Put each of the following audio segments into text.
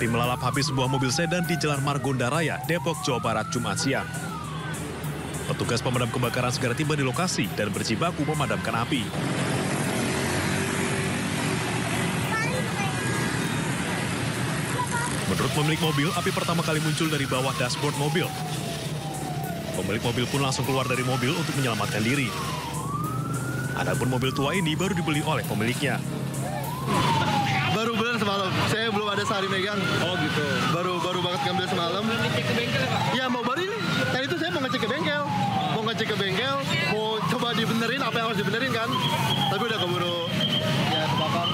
Api melalap habis sebuah mobil sedan di Jalan Margonda Raya, Depok, Jawa Barat, Jumat siang. Petugas pemadam kebakaran segera tiba di lokasi dan berjibaku memadamkan api. Menurut pemilik mobil, api pertama kali muncul dari bawah dashboard mobil. Pemilik mobil pun langsung keluar dari mobil untuk menyelamatkan diri. Adapun mobil tua ini baru dibeli oleh pemiliknya. Baru bener semalam, saya belum ada sehari megang. Oh gitu. Baru banget ngambil semalam. Belum dicek ke bengkel ya Pak? Ya mau baru ini. Tadi itu saya mau ngecek ke bengkel. Mau coba dibenerin apa yang harus dibenerin kan. Tapi udah keburu ya terbakar.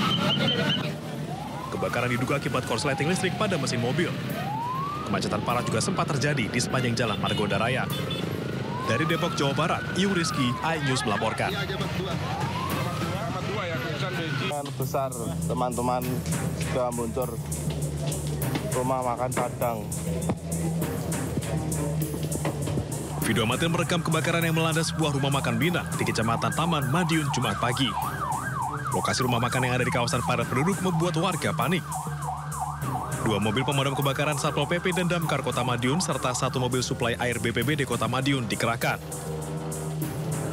Kebakaran diduga akibat korsleting listrik pada mesin mobil. Kemacetan parah juga sempat terjadi di sepanjang Jalan Margonda Raya. Dari Depok, Jawa Barat, Iu Rizky, iNews melaporkan. Besar teman-teman sudah muncul rumah makan Padang. Video amatir merekam kebakaran yang melanda sebuah rumah makan Bina di Kecamatan Taman Madiun Jumat pagi. Lokasi rumah makan yang ada di kawasan padat penduduk membuat warga panik. 2 mobil pemadam kebakaran Satpol PP dan Damkar Kota Madiun serta 1 mobil suplai air BPBD Kota Madiun dikerahkan.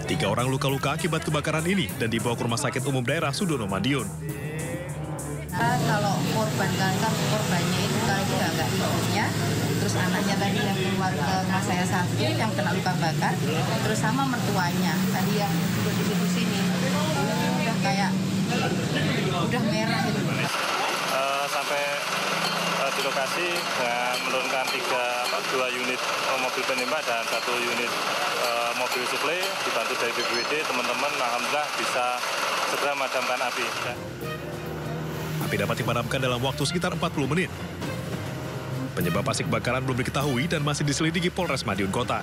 3 orang luka-luka akibat kebakaran ini dan dibawa ke Rumah Sakit Umum Daerah Sudono Madiun. Kalau korbannya itu tadi agak ibunya, terus anaknya tadi yang keluar ke rumah saya satu yang kena luka bakar, terus sama mertuanya tadi yang di sini udah kayak udah merah itu. Sampai di lokasi dengan menurunkan 2 unit mobil penembak dan 1 unit mobil suplai dibantu dari BPBD, teman-teman alhamdulillah bisa segera memadamkan api. Api dapat dipadamkan dalam waktu sekitar 40 menit. Penyebab pasti kebakaran belum diketahui dan masih diselidiki Polres Madiun Kota.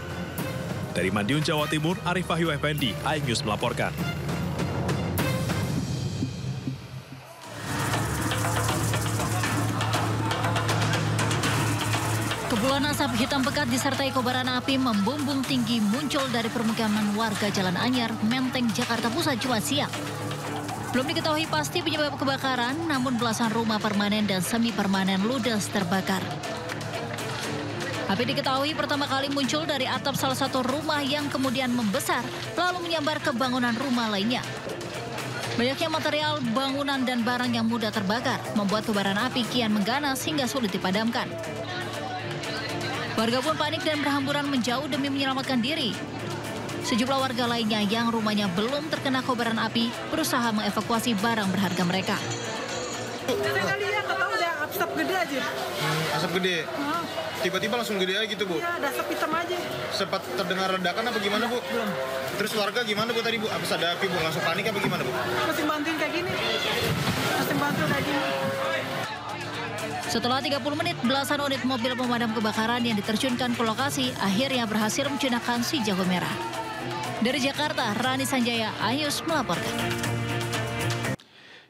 Dari Madiun, Jawa Timur, Arif Wahyu Effendi, iNews melaporkan. Kepulan asap hitam pekat disertai kobaran api membumbung tinggi muncul dari permukiman warga Jalan Anyar, Menteng, Jakarta Pusat Jumat siang. Belum diketahui pasti penyebab kebakaran, namun belasan rumah permanen dan semi permanen ludes terbakar. Api diketahui pertama kali muncul dari atap salah satu rumah yang kemudian membesar, lalu menyambar ke bangunan rumah lainnya. Banyaknya material, bangunan dan barang yang mudah terbakar, membuat kobaran api kian mengganas hingga sulit dipadamkan. Warga pun panik dan berhamburan menjauh demi menyelamatkan diri. Sejumlah warga lainnya yang rumahnya belum terkena kobaran api berusaha mengevakuasi barang berharga mereka. Saya lihat tahu ada asap gede aja. Asap gede? Tiba-tiba langsung gede aja gitu, Bu? Iya, ada asap hitam aja. Sempat terdengar ledakan apa gimana, Bu? Belum. Terus warga gimana, Bu, tadi, Bu? Habis ada api, Bu, langsung panik apa gimana, Bu? Masih bantuin kayak gini. Setelah 30 menit, belasan unit mobil pemadam kebakaran yang diterjunkan ke lokasi akhirnya berhasil menjinakkan si jago merah. Dari Jakarta, Rani Sanjaya, iNews melaporkan.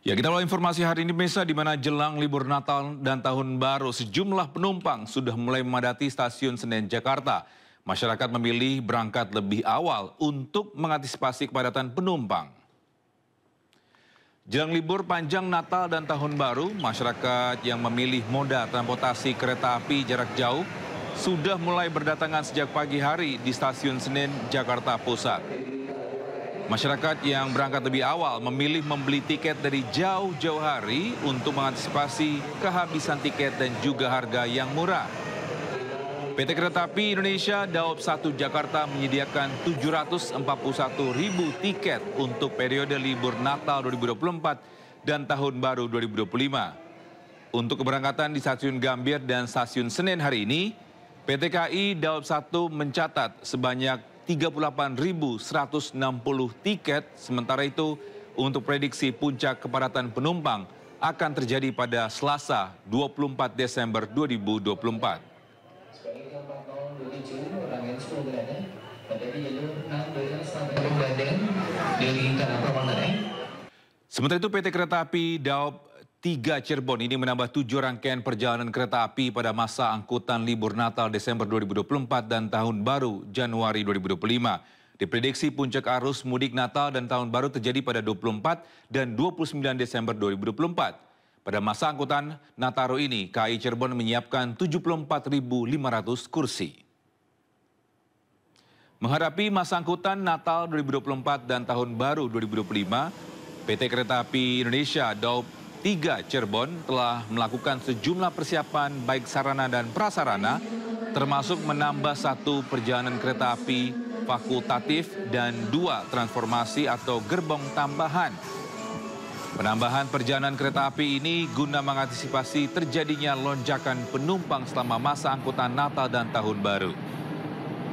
Ya, kita mulai informasi hari ini, Mesa, di mana jelang libur Natal dan Tahun Baru, sejumlah penumpang sudah mulai memadati stasiun Senen, Jakarta. Masyarakat memilih berangkat lebih awal untuk mengantisipasi kepadatan penumpang. Jelang libur panjang Natal dan Tahun Baru, masyarakat yang memilih moda transportasi kereta api jarak jauh sudah mulai berdatangan sejak pagi hari di stasiun Senen, Jakarta Pusat. Masyarakat yang berangkat lebih awal memilih membeli tiket dari jauh-jauh hari untuk mengantisipasi kehabisan tiket dan juga harga yang murah. PT Kereta Api Indonesia Daob 1 Jakarta menyediakan 741.000 tiket untuk periode libur Natal 2024 dan Tahun Baru 2025. Untuk keberangkatan di Stasiun Gambir dan Stasiun Senen hari ini, PT KAI Daob 1 mencatat sebanyak 38.160 tiket, sementara itu untuk prediksi puncak kepadatan penumpang akan terjadi pada Selasa 24 Desember 2024. Sementara itu PT Kereta Api Daob 3 Cirebon ini menambah 7 rangkaian perjalanan kereta api pada masa angkutan libur Natal Desember 2024 dan Tahun Baru Januari 2025. Diprediksi puncak arus mudik Natal dan Tahun Baru terjadi pada 24 dan 29 Desember 2024. Pada masa angkutan Nataru ini, KAI Cirebon menyiapkan 74.500 kursi. Menghadapi masa angkutan Natal 2024 dan Tahun Baru 2025, PT Kereta Api Indonesia Daup 3 Cirebon telah melakukan sejumlah persiapan baik sarana dan prasarana, termasuk menambah 1 perjalanan kereta api fakultatif dan 2 transformasi atau gerbong tambahan. Penambahan perjalanan kereta api ini guna mengantisipasi terjadinya lonjakan penumpang selama masa angkutan Natal dan Tahun Baru.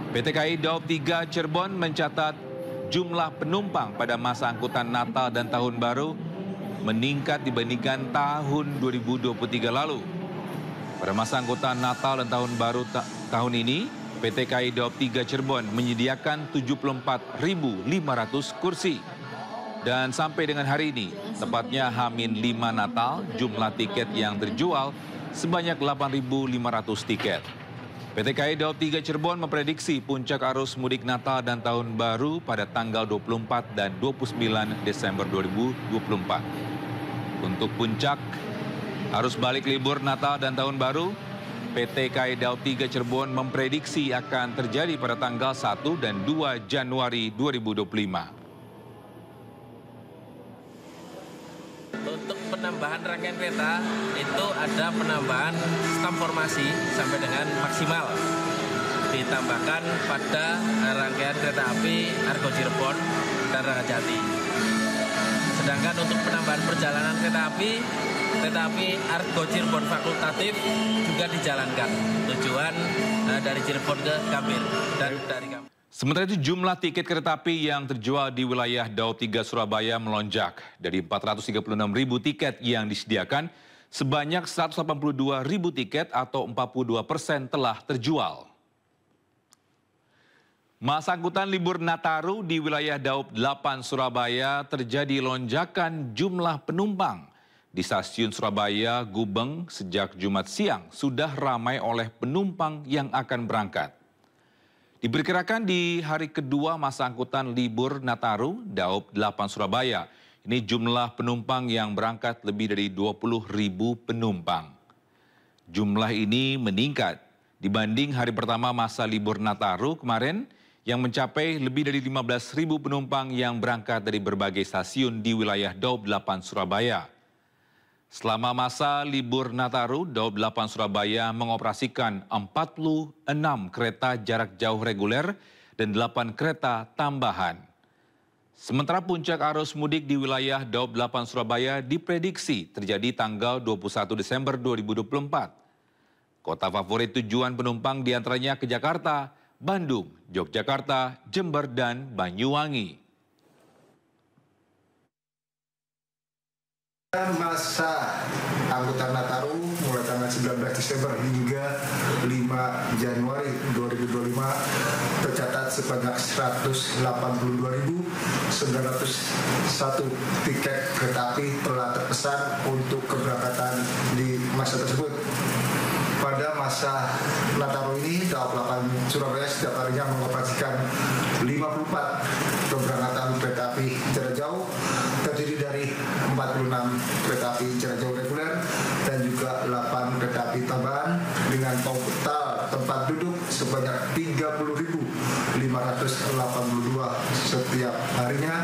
PT KAI Daup 3 Cirebon mencatat jumlah penumpang pada masa angkutan Natal dan Tahun Baru meningkat dibandingkan tahun 2023 lalu. Pada masa angkutan Natal dan Tahun Baru tahun ini, PT KAI Daup 3 Cirebon menyediakan 74.500 kursi. Dan sampai dengan hari ini, tepatnya H-5 Natal, jumlah tiket yang terjual sebanyak 8.500 tiket. PT KAI Daup 3 Cirebon memprediksi puncak arus mudik Natal dan Tahun Baru pada tanggal 24 dan 29 Desember 2024. Untuk puncak arus balik libur Natal dan Tahun Baru, PT KAI Daup 3 Cirebon memprediksi akan terjadi pada tanggal 1 dan 2 Januari 2025. Untuk penambahan rangkaian kereta itu ada penambahan stam formasi sampai dengan maksimal. Ditambahkan pada rangkaian kereta api Argo Cirebon dan Ranggajati. Sedangkan untuk penambahan perjalanan kereta api Argo Cirebon fakultatif juga dijalankan. Tujuan dari Cirebon ke Gambir dan dari Gambir. Sementara itu jumlah tiket kereta api yang terjual di wilayah Daup 3 Surabaya melonjak. Dari 436.000 tiket yang disediakan, sebanyak 182.000 tiket atau 42% telah terjual. Masa angkutan libur Nataru di wilayah Daup 8 Surabaya terjadi lonjakan jumlah penumpang. Di stasiun Surabaya Gubeng sejak Jumat siang sudah ramai oleh penumpang yang akan berangkat. Diperkirakan di hari kedua masa angkutan libur Nataru, Daup 8 Surabaya, ini jumlah penumpang yang berangkat lebih dari 20.000 penumpang. Jumlah ini meningkat dibanding hari pertama masa libur Nataru kemarin yang mencapai lebih dari 15.000 penumpang yang berangkat dari berbagai stasiun di wilayah Daup 8 Surabaya. Selama masa libur Nataru, Daup 8 Surabaya mengoperasikan 46 kereta jarak jauh reguler dan 8 kereta tambahan. Sementara puncak arus mudik di wilayah Daup 8 Surabaya diprediksi terjadi tanggal 21 Desember 2024. Kota favorit tujuan penumpang diantaranya ke Jakarta, Bandung, Yogyakarta, Jember, dan Banyuwangi. Masa angkutan Nataru mulai tanggal 19 Desember hingga 5 Januari 2025 tercatat sebanyak 182.901 tiket kereta api telah terpesan untuk keberangkatan di masa tersebut. Pada masa Nataru ini, Daup 8 Surabaya setiap harinya mengoperasikan 54 keberangkatan kereta api jarak jauh, terdiri dari 46 kereta api jarak jauh reguler dan juga 8 kereta api tambahan dengan total tempat duduk sebanyak 30.582 setiap harinya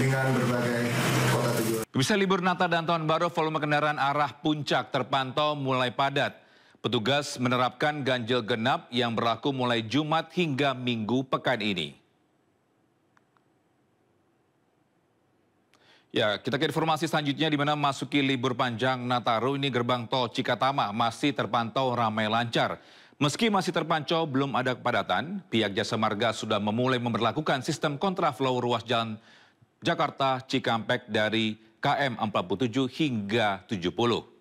dengan berbagai kota tujuan. Bisa libur Natal dan Tahun Baru, volume kendaraan arah puncak terpantau mulai padat. Petugas menerapkan ganjil genap yang berlaku mulai Jumat hingga Minggu pekan ini. Ya, kita ke informasi selanjutnya di mana memasuki libur panjang Nataru ini gerbang tol Cikatama masih terpantau ramai lancar. Meski masih terpantau belum ada kepadatan, pihak Jasa Marga sudah memulai memberlakukan sistem kontraflow ruas jalan Jakarta Cikampek dari KM 47 hingga 70.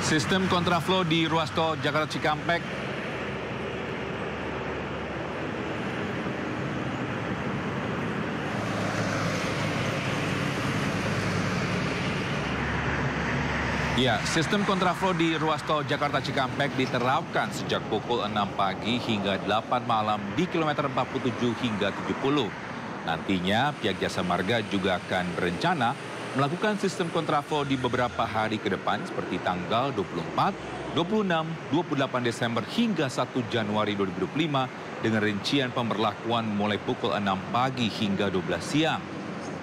Sistem kontraflow di ruas tol Jakarta Cikampek Ya, sistem kontraflow di ruas tol Jakarta Cikampek diterapkan sejak pukul 6 pagi hingga 8 malam di kilometer 47 hingga 70. Nantinya pihak Jasa Marga juga akan berencana melakukan sistem kontraflow di beberapa hari ke depan seperti tanggal 24, 26, 28 Desember hingga 1 Januari 2025 dengan rincian pemberlakuan mulai pukul 6 pagi hingga 12 siang.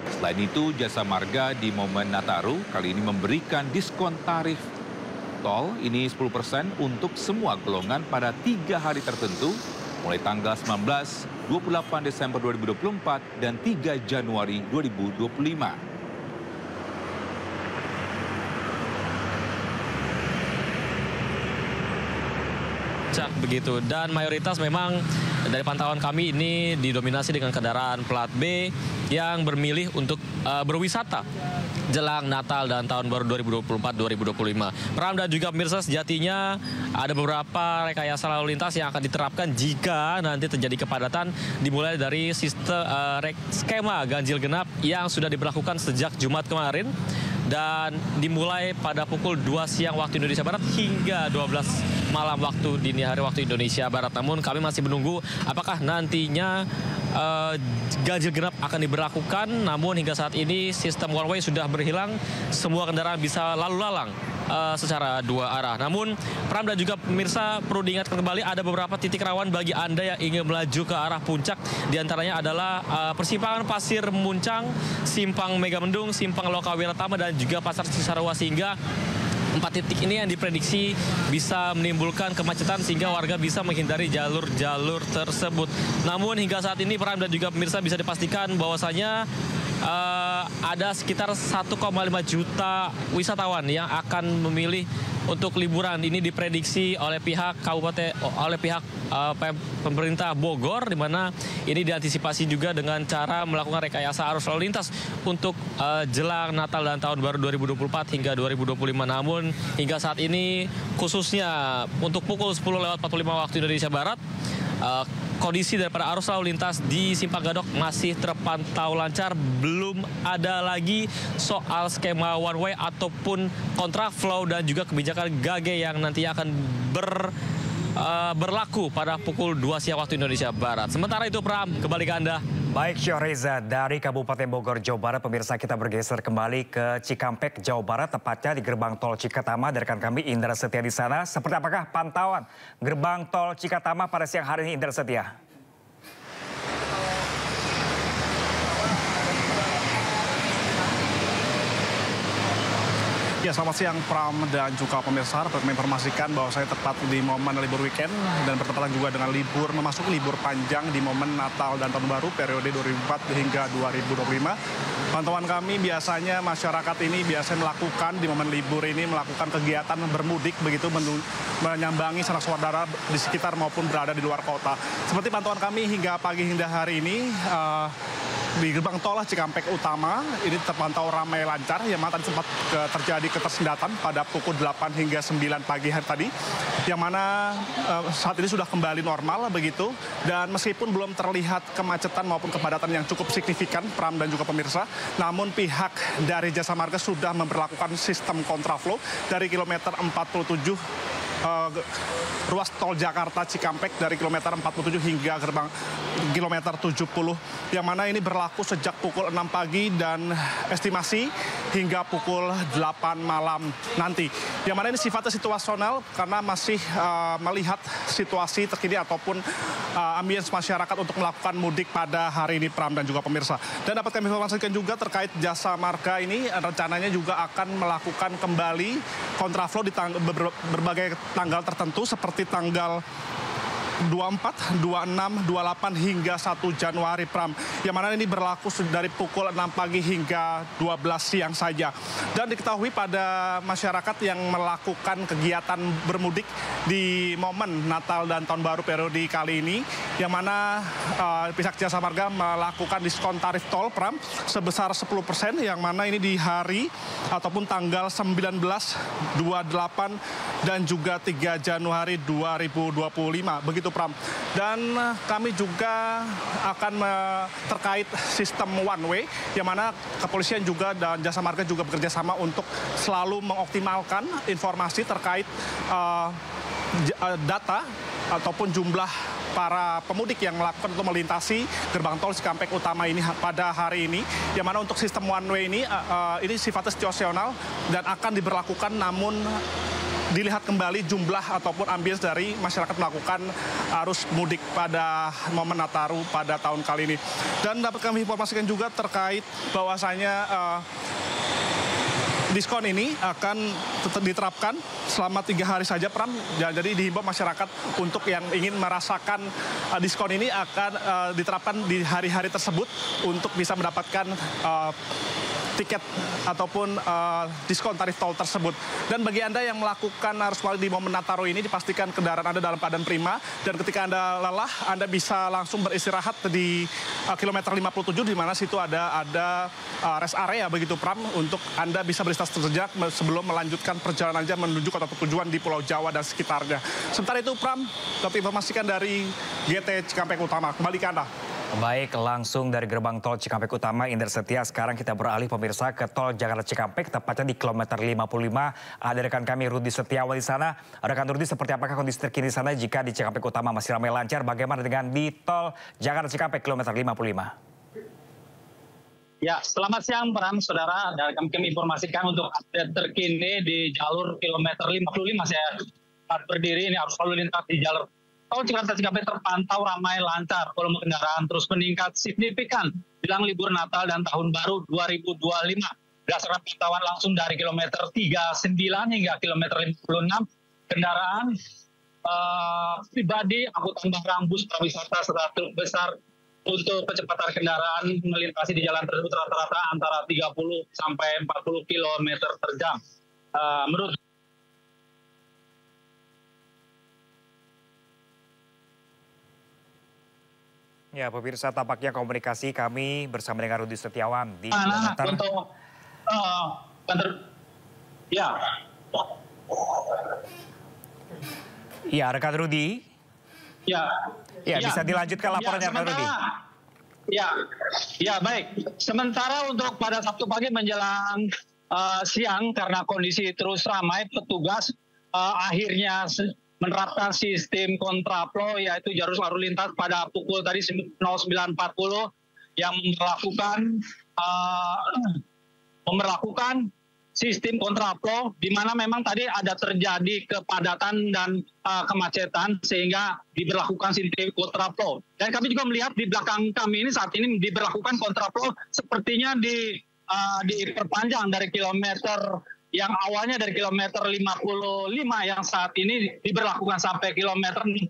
Selain itu, Jasa Marga di momen Nataru kali ini memberikan diskon tarif tol ini 10% untuk semua golongan pada 3 hari tertentu mulai tanggal 19, 28 Desember 2024 dan 3 Januari 2025. Begitu, dan mayoritas memang dari pantauan kami ini didominasi dengan kendaraan plat B yang bermilih untuk berwisata jelang Natal dan Tahun Baru 2024-2025. Pram dan juga pemirsa, sejatinya ada beberapa rekayasa lalu lintas yang akan diterapkan jika nanti terjadi kepadatan, dimulai dari sistem skema ganjil genap yang sudah diberlakukan sejak Jumat kemarin dan dimulai pada pukul 2 siang waktu Indonesia Barat hingga 12 malam waktu dini hari waktu Indonesia Barat. Namun kami masih menunggu apakah nantinya ganjil genap akan diberlakukan. Namun hingga saat ini sistem one way sudah berhilang, semua kendaraan bisa lalu lalang secara 2 arah. Namun Pram dan juga pemirsa perlu diingatkan kembali ada beberapa titik rawan bagi Anda yang ingin melaju ke arah puncak. Di antaranya adalah persimpangan Pasir Muncang, Simpang Megamendung, Simpang Lokawiratama dan juga Pasar Cisarua, sehingga 4 titik ini yang diprediksi bisa menimbulkan kemacetan sehingga warga bisa menghindari jalur-jalur tersebut. Namun hingga saat ini Pram dan juga pemirsa bisa dipastikan bahwasanya ada sekitar 1,5 juta wisatawan yang akan memilih untuk liburan. Ini diprediksi oleh pihak pemerintah Bogor, di mana ini diantisipasi juga dengan cara melakukan rekayasa arus lalu lintas untuk jelang Natal dan Tahun Baru 2024 hingga 2025. Namun hingga saat ini khususnya untuk pukul 10:45 waktu Indonesia Barat, kondisi daripada arus lalu lintas di Simpang Gadok masih terpantau lancar. Belum ada lagi soal skema one way ataupun kontraflow dan juga kebijakan gage yang nantinya akan berlaku pada pukul 2 siang waktu Indonesia Barat. Sementara itu Pram, kembali ke Anda. Baik, Syahreza, dari Kabupaten Bogor, Jawa Barat, pemirsa, kita bergeser kembali ke Cikampek, Jawa Barat, tepatnya di gerbang tol Cikatama. Dari rekan kami Indra Setia di sana. Seperti apakah pantauan gerbang tol Cikatama pada siang hari ini, Indra Setia? Ya, selamat siang Pram dan juga pemirsa. Dapat menginformasikan bahwa saya tepat di momen libur weekend dan bertepatan juga dengan memasuki libur panjang di momen Natal dan Tahun Baru periode 2004 hingga 2025. Pantauan kami biasanya masyarakat ini biasanya melakukan di momen libur ini melakukan kegiatan bermudik begitu menyambangi sanak saudara di sekitar maupun berada di luar kota. Seperti pantauan kami hingga pagi hingga hari ini di gerbang tol Cikampek Utama ini terpantau ramai lancar, yang mana tadi sempat terjadi ketersendatan pada pukul 8 hingga 9 pagi hari tadi, yang mana saat ini sudah kembali normal begitu, dan meskipun belum terlihat kemacetan maupun kepadatan yang cukup signifikan Pram dan juga pemirsa, namun pihak dari Jasa Marga sudah memperlakukan sistem kontraflow dari kilometer 47 ruas tol Jakarta Cikampek dari kilometer 47 hingga gerbang kilometer 70, yang mana ini berlaku sejak pukul 6 pagi dan estimasi hingga pukul 8 malam nanti. Yang mana ini sifatnya situasional karena masih melihat situasi terkini ataupun ambience masyarakat untuk melakukan mudik pada hari ini Pram dan juga pemirsa. Dan dapat kami informasikan juga terkait Jasa Marga ini rencananya juga akan melakukan kembali kontraflow di berbagai tanggal tertentu seperti tanggal 24, 26, 28 hingga 1 Januari Pram. Yang mana ini berlaku dari pukul 6 pagi hingga 12 siang saja. Dan diketahui pada masyarakat yang melakukan kegiatan bermudik di momen Natal dan Tahun Baru periode kali ini, yang mana pihak Jasa Marga melakukan diskon tarif tol Pram sebesar 10%, yang mana ini di hari ataupun tanggal 19, 28 dan juga 3 Januari 2025. Begitu Pram. Dan kami juga akan terkait sistem one way, yang mana kepolisian juga dan jasa marga juga bekerja sama untuk selalu mengoptimalkan informasi terkait data ataupun jumlah para pemudik yang melakukan atau melintasi gerbang tol Cikampek Utama ini pada hari ini, yang mana untuk sistem one way ini sifatnya situasional dan akan diberlakukan, namun dilihat kembali jumlah ataupun ambience dari masyarakat melakukan arus mudik pada momen Nataru pada tahun kali ini. Dan dapat kami informasikan juga terkait bahwasanya diskon ini akan tetap diterapkan selama 3 hari saja, Pram. Jadi dihimbau masyarakat untuk yang ingin merasakan diskon ini akan diterapkan di hari-hari tersebut untuk bisa mendapatkan tiket ataupun diskon tarif tol tersebut. Dan bagi Anda yang melakukan arus balik di momen Nataru ini, dipastikan kendaraan Anda dalam keadaan prima, dan ketika Anda lelah, Anda bisa langsung beristirahat di kilometer 57, di mana situ ada rest area begitu Pram, untuk Anda bisa beristirahat sejenak sebelum melanjutkan perjalanan Anda menuju kota tujuan di Pulau Jawa dan sekitarnya. Sementara itu Pram, dapat informasikan dari GT Cikampek Utama. Kembali ke Anda. Baik, langsung dari gerbang tol Cikampek Utama, Indra Setia. Sekarang kita beralih pemirsa ke tol Jakarta Cikampek, tepatnya di kilometer 55. Ada rekan kami Rudi Setiawan di sana. Rekan Rudi, seperti apakah kondisi terkini di sana jika di Cikampek Utama masih ramai lancar? Bagaimana dengan di tol Jakarta Cikampek kilometer 55? Ya, selamat siang Pram, saudara. Dan kami informasikan untuk update terkini di jalur kilometer 55. Saya berdiri ini arus lalu lintas di jalur tol Jakarta Cikampek terpantau ramai lancar, volume kendaraan terus meningkat signifikan jelang libur Natal dan Tahun Baru 2025. Berdasarkan pantauan langsung dari kilometer 39 hingga kilometer 56, kendaraan pribadi, angkutan barang, bus pariwisata serta truk besar untuk kecepatan kendaraan melintasi di jalan tersebut rata-rata antara 30 sampai 40 km per jam. Menurut Ya, pemirsa, tampaknya komunikasi kami bersama dengan Rudi Setiawan di Ya, rekan Rudi. Ya, bisa dilanjutkan laporannya, rekan Rudi. Ya, baik. Sementara untuk pada Sabtu pagi menjelang siang, karena kondisi terus ramai, petugas akhirnya menerapkan sistem kontraflow, yaitu jalur lalu lintas pada pukul tadi 09.40 yang memperlakukan sistem kontraflow, di mana memang tadi ada terjadi kepadatan dan kemacetan sehingga diberlakukan sistem kontraflow. Dan kami juga melihat di belakang kami ini saat ini diberlakukan kontraflow, sepertinya diperpanjang dari kilometer yang awalnya dari kilometer 55 yang saat ini diberlakukan sampai kilometer 65.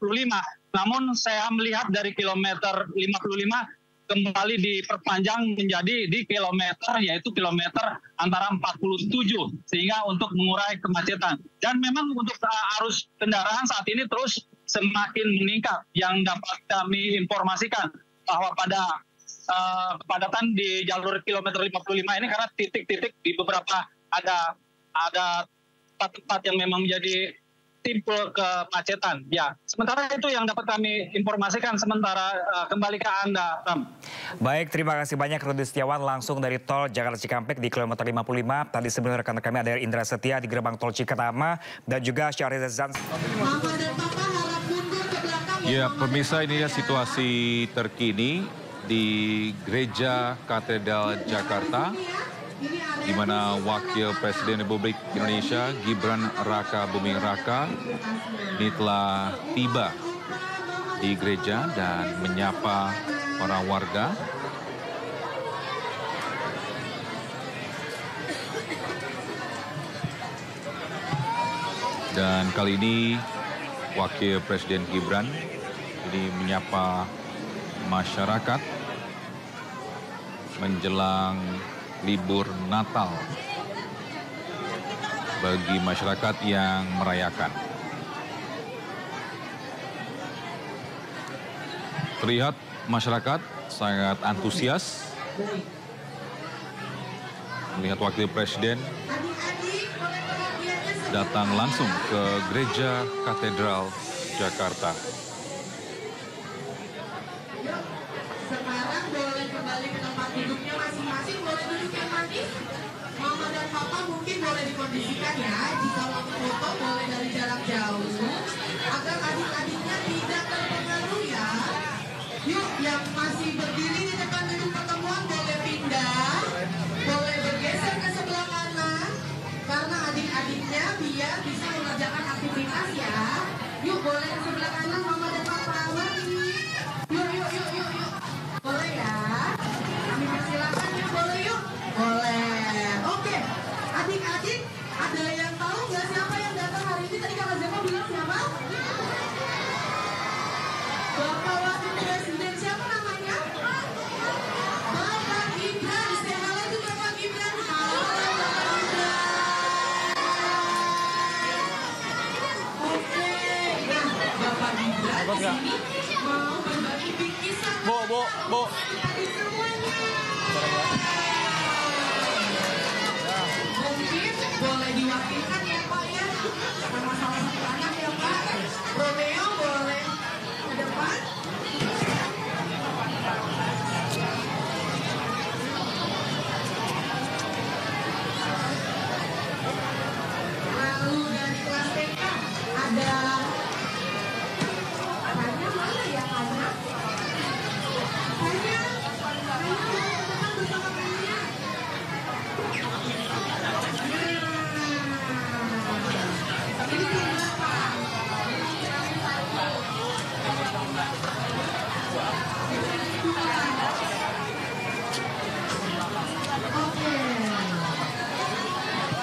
Namun saya melihat dari kilometer 55 kembali diperpanjang menjadi di kilometer, yaitu kilometer antara 47, sehingga untuk mengurai kemacetan. Dan memang untuk arus kendaraan saat ini terus semakin meningkat. Yang dapat kami informasikan bahwa pada kepadatan di jalur kilometer 55 ini karena titik-titik di beberapa ada tempat-tempat yang memang menjadi tipe kemacetan. Ya, sementara itu yang dapat kami informasikan. Sementara kembali ke Anda, Ram. Baik, terima kasih banyak Rudi Setiawan langsung dari tol Jakarta Cikampek di kilometer 55. Tadi sebelumnya rekan kami ada Indra Setia di gerbang tol Cikatama dan juga Syahriza Zans. Ya, pemirsa, ini situasi terkini di Gereja Katedral Jakarta, di mana Wakil Presiden Republik Indonesia Gibran Raka Buming Raka ini telah tiba di gereja dan menyapa para warga. Dan kali ini Wakil Presiden Gibran ini menyapa masyarakat menjelang libur Natal bagi masyarakat yang merayakan. Terlihat masyarakat sangat antusias melihat Wakil Presiden datang langsung ke Gereja Katedral Jakarta. Sekarang boleh kembali ke tempat duduknya masing-masing, boleh duduk yang manis. Mama dan Papa mungkin boleh dikondisikan ya, jika mau foto boleh dari jarak jauh, agar adik-adiknya tidak terpengaruh ya. Yuk, yang masih berdiri di depan gedung pertemuan boleh pindah, boleh bergeser ke sebelah kanan, karena adik-adiknya biar bisa mengerjakan aktivitas ya. Yuk, boleh ke sebelah kanan Mama dan Papa, mari. Yuk. Boleh ya? Kami persilakan ya, boleh yuk? Boleh. Oke, adik-adik, ada yang tahu nggak siapa yang datang hari ini? Tadi Kakak Zeko bilang siapa? Bapak Wakil Presiden, siapa namanya? Bapak Gibran. Say halo to Bapak Gibran. Halo Bapak Gibran. Oke, nah Bapak Gibran di sini mau berbagi bingkisan. Bu. Mungkin boleh diwakilkan ya Pak ya, sama salah satu anak ya Pak. Romeo boleh ke depan. Lalu dari kelas TK ada Kanya, mana ya Kanya? Kanya boleh ke depan bersama Kanya. Ini berapa? Oke.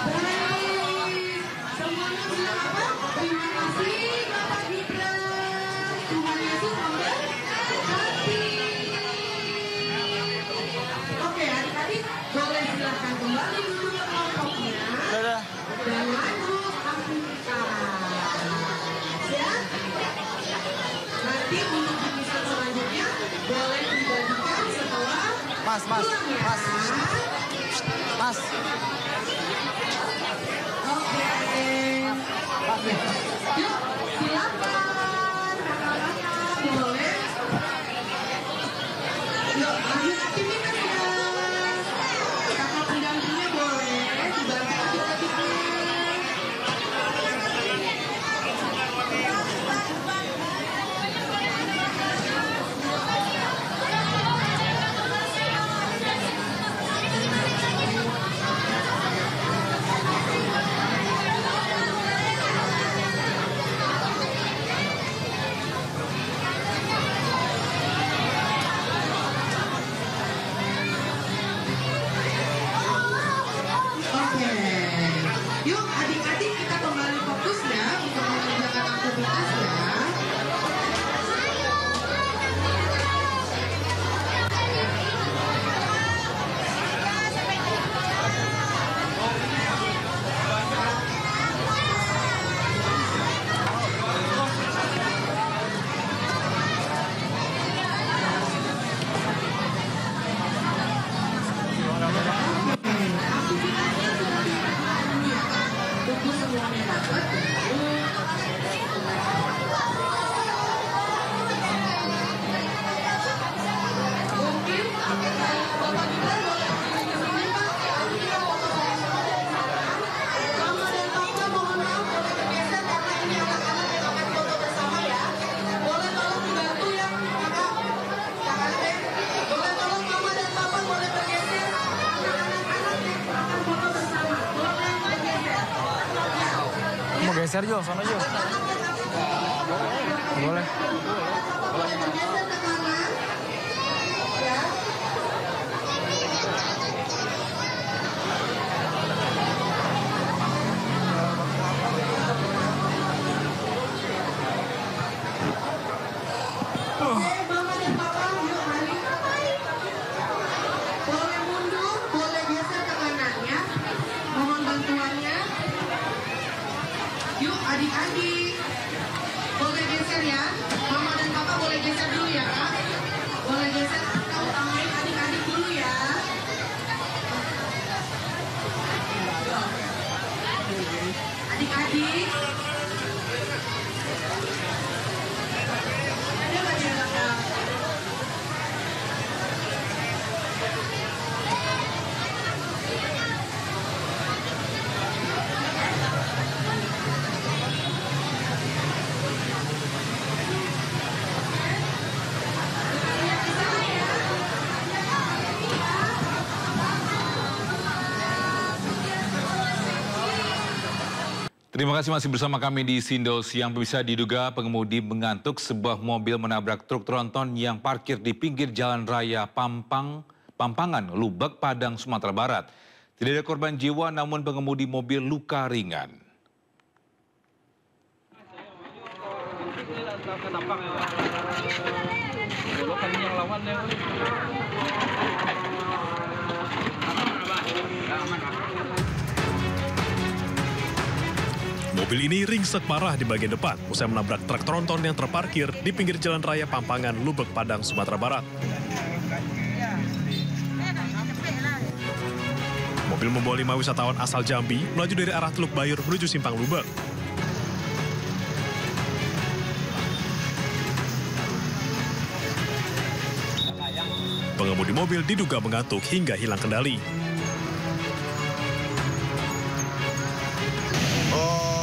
Baik. Semuanya bilang apa? Terima kasih Bapak Gibran. Tuhan Yesus memberkati. Oke, adik-adik boleh silakan kembali duduk ke kelompoknya dan lanjut aktivitas. Ya. Nanti untuk bingkisan selanjutnya boleh dibagikan setelah pulang ya. Mas. Oke. Yuk, silakan. Kakak-kakak boleh. Yuk, lanjut aktivitas ya. Kakak pendampingnya boleh dibantu adik-adiknya. Oke. Yuk adik-adik kita kembali fokus ya untuk mengerjakan aktivitas ya. Tunggu semuanya dapat. Mungkin Bapak Gibran boleh ke sini Pak. Kita foto sama-sama dan Mama dan Papa mohon maaf boleh bergeser karena ini anak-anak yang akan foto bersama ya. Boleh tolong dibantu ya Kakak. Kakak Teh. Boleh tolong Mama dan Papa boleh bergeser. Anak-anak yang akan foto bersama. Boleh bergeser. Mau geser Jo, sana Jo. Boleh. Boleh bergeser ke kanan. Ya. Oke, Mama dan Papa, yuk mari. Boleh mundur, boleh geser ke kanan ya. Mohon bantuannya. Yuk adik-adik. Boleh geser ya. Mama dan Papa boleh geser dulu Terima kasih masih bersama kami di Sindo Siang. Bisa diduga pengemudi mengantuk sebuah mobil menabrak truk tronton yang parkir di pinggir jalan raya Pampangan, Lubek, Padang, Sumatera Barat. Tidak ada korban jiwa namun pengemudi mobil luka ringan. Mobil ini ringsek parah di bagian depan usai menabrak truk tronton yang terparkir di pinggir jalan raya Pampangan, Lubek, Padang, Sumatera Barat. Mobil membawa 5 wisatawan asal Jambi melaju dari arah Teluk Bayur menuju Simpang Lubek. Pengemudi mobil diduga mengantuk hingga hilang kendali.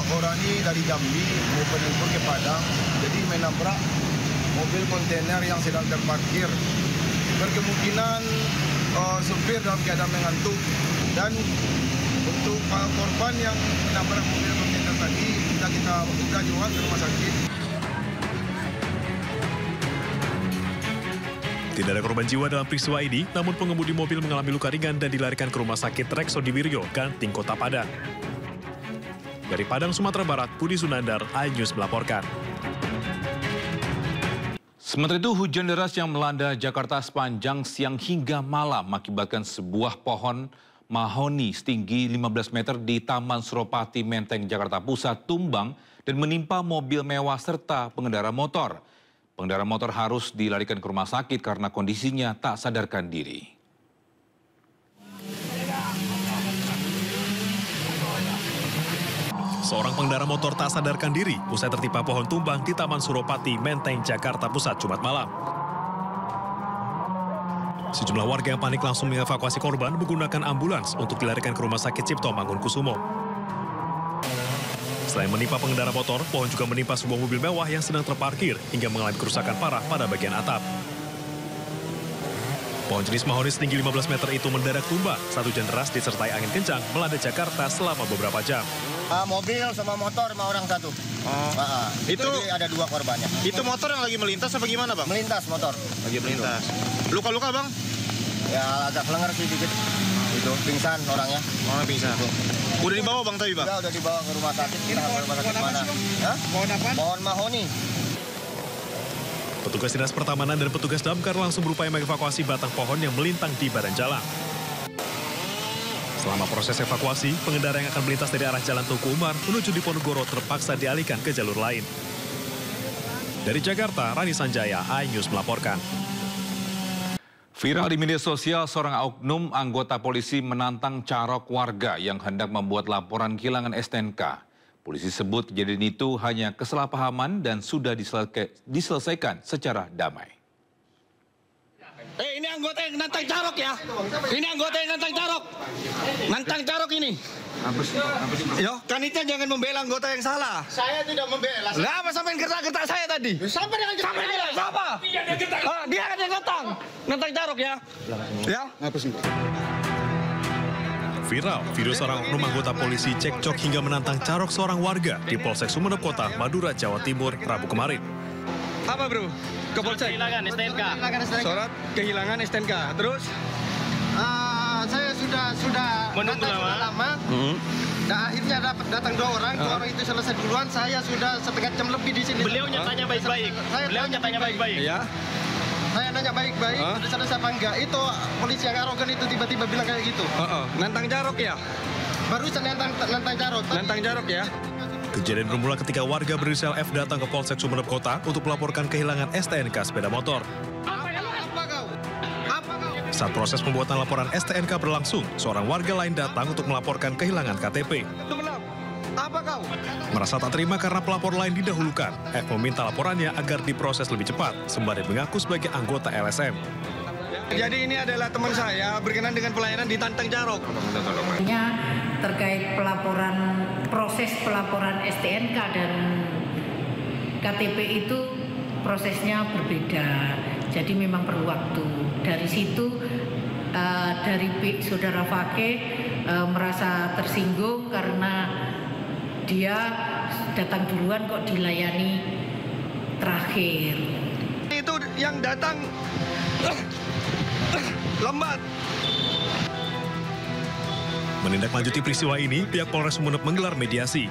Orang ini dari Jambi mau penempur ke Padang, jadi menabrak mobil kontainer yang sedang terparkir. Berkemungkinan supir dalam keadaan mengantuk, dan untuk korban yang menabrak mobil kontainer tadi sudah kita buka juga ke rumah sakit. Tidak ada korban jiwa dalam peristiwa ini, namun pengemudi mobil mengalami luka ringan dan dilarikan ke rumah sakit Rekso Diwiryo, Ganting, Kota Padang. Dari Padang, Sumatera Barat, Budi Sunandar, iNews melaporkan. Sementara itu, hujan deras yang melanda Jakarta sepanjang siang hingga malam mengakibatkan sebuah pohon mahoni setinggi 15 meter di Taman Suropati, Menteng, Jakarta Pusat tumbang dan menimpa mobil mewah serta pengendara motor. Pengendara motor harus dilarikan ke rumah sakit karena kondisinya tak sadarkan diri. Seorang pengendara motor tak sadarkan diri usai tertimpa pohon tumbang di Taman Suropati, Menteng, Jakarta Pusat, Jumat malam. Sejumlah warga yang panik langsung mengevakuasi korban menggunakan ambulans untuk dilarikan ke Rumah Sakit Cipto Mangunkusumo. Selain menimpa pengendara motor, pohon juga menimpa sebuah mobil mewah yang sedang terparkir hingga mengalami kerusakan parah pada bagian atap. Pohon jenis mahoni setinggi 15 meter itu mendadak tumbang saat hujan deras disertai angin kencang melanda Jakarta selama beberapa jam. Mobil sama motor 5 orang satu. Itu ada 2 korbannya. Itu motor yang lagi melintas apa gimana, Bang? Melintas motor. Lagi melintas. Luka-luka, Bang? Ya agak kelengar sih dikit. Itu pingsan orangnya. Oh, pingsan. Itu. Udah dibawa, Bang, tadi, Bang? Udah dibawa ke rumah sakit. Rumah sakit mana? Pohon apa? Pohon mahoni. Petugas Dinas Pertamanan dan petugas damkar langsung berupaya mengevakuasi batang pohon yang melintang di badan jalan. Selama proses evakuasi, pengendara yang akan melintas dari arah Jalan Tuku Umar menuju Diponegoro terpaksa dialihkan ke jalur lain. Dari Jakarta, Rani Sanjaya, iNews melaporkan. Viral di media sosial, seorang oknum anggota polisi menantang carok warga yang hendak membuat laporan kehilangan STNK. Polisi sebut kejadian itu hanya kesalahpahaman dan sudah diselesaikan secara damai. Ini anggota yang nantang carok ya. Ini anggota yang nantang carok. Nantang carok ini. Yo, kan itu jangan membela anggota yang salah. Saya tidak membela. Lah apa sampai gertak-gertak saya tadi? Sampai dengan gertak. Siapa? Dia kan yang nantang carok ya. Ya. Viral, video seorang oknum anggota polisi cekcok hingga menantang carok seorang warga di Polsek Sumeneb Kota, Madura, Jawa Timur, Rabu kemarin. Apa, Bro? Ke Polsek? Kehilangan STNK. Surat kehilangan STNK. Terus? Saya sudah menunggu lama. Dan akhirnya datang 2 orang. 2 orang itu selesai duluan. Saya sudah setengah jam lebih di sini. Beliau nyatanya baik-baik. Ya. Saya nanya baik-baik, sudah selesai apa enggak. Itu polisi yang arogan itu tiba-tiba bilang kayak gitu. Nantang carok ya? Barusan nantang carok. Nantang carok ya? Kejadian bermula ketika warga berinisial F datang ke Polsek Sumeneb Kota untuk melaporkan kehilangan STNK sepeda motor. Saat proses pembuatan laporan STNK berlangsung, seorang warga lain datang untuk melaporkan kehilangan KTP. Apa kau? Merasa tak terima karena pelapor lain didahulukan, F meminta laporannya agar diproses lebih cepat, sembari mengaku sebagai anggota LSM. Jadi ini adalah teman saya berkenan dengan pelayanan di Tantang Carok. Terkait proses pelaporan STNK dan KTP itu prosesnya berbeda. Jadi memang perlu waktu. Dari situ dari saudara Fakih merasa tersinggung karena dia datang duluan kok dilayani terakhir. Itu yang datang lambat. Menindaklanjuti peristiwa ini, pihak Polres Sumeneb menggelar mediasi.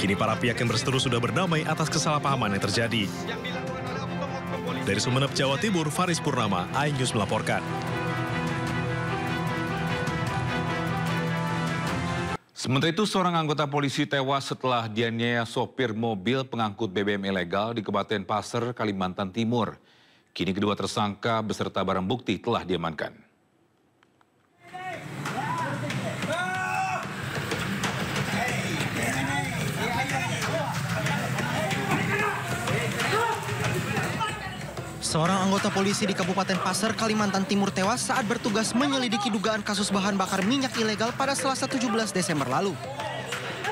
Kini para pihak yang berseteru sudah berdamai atas kesalahpahaman yang terjadi. Dari Sumeneb, Jawa Timur, Faris Purnama, iNews melaporkan. Sementara itu, seorang anggota polisi tewas setelah dianiaya sopir mobil pengangkut BBM ilegal di Kabupaten Pasir, Kalimantan Timur. Kini kedua tersangka beserta barang bukti telah diamankan. Seorang anggota polisi di Kabupaten Pasir, Kalimantan Timur tewas saat bertugas menyelidiki dugaan kasus bahan bakar minyak ilegal pada Selasa 17 Desember lalu.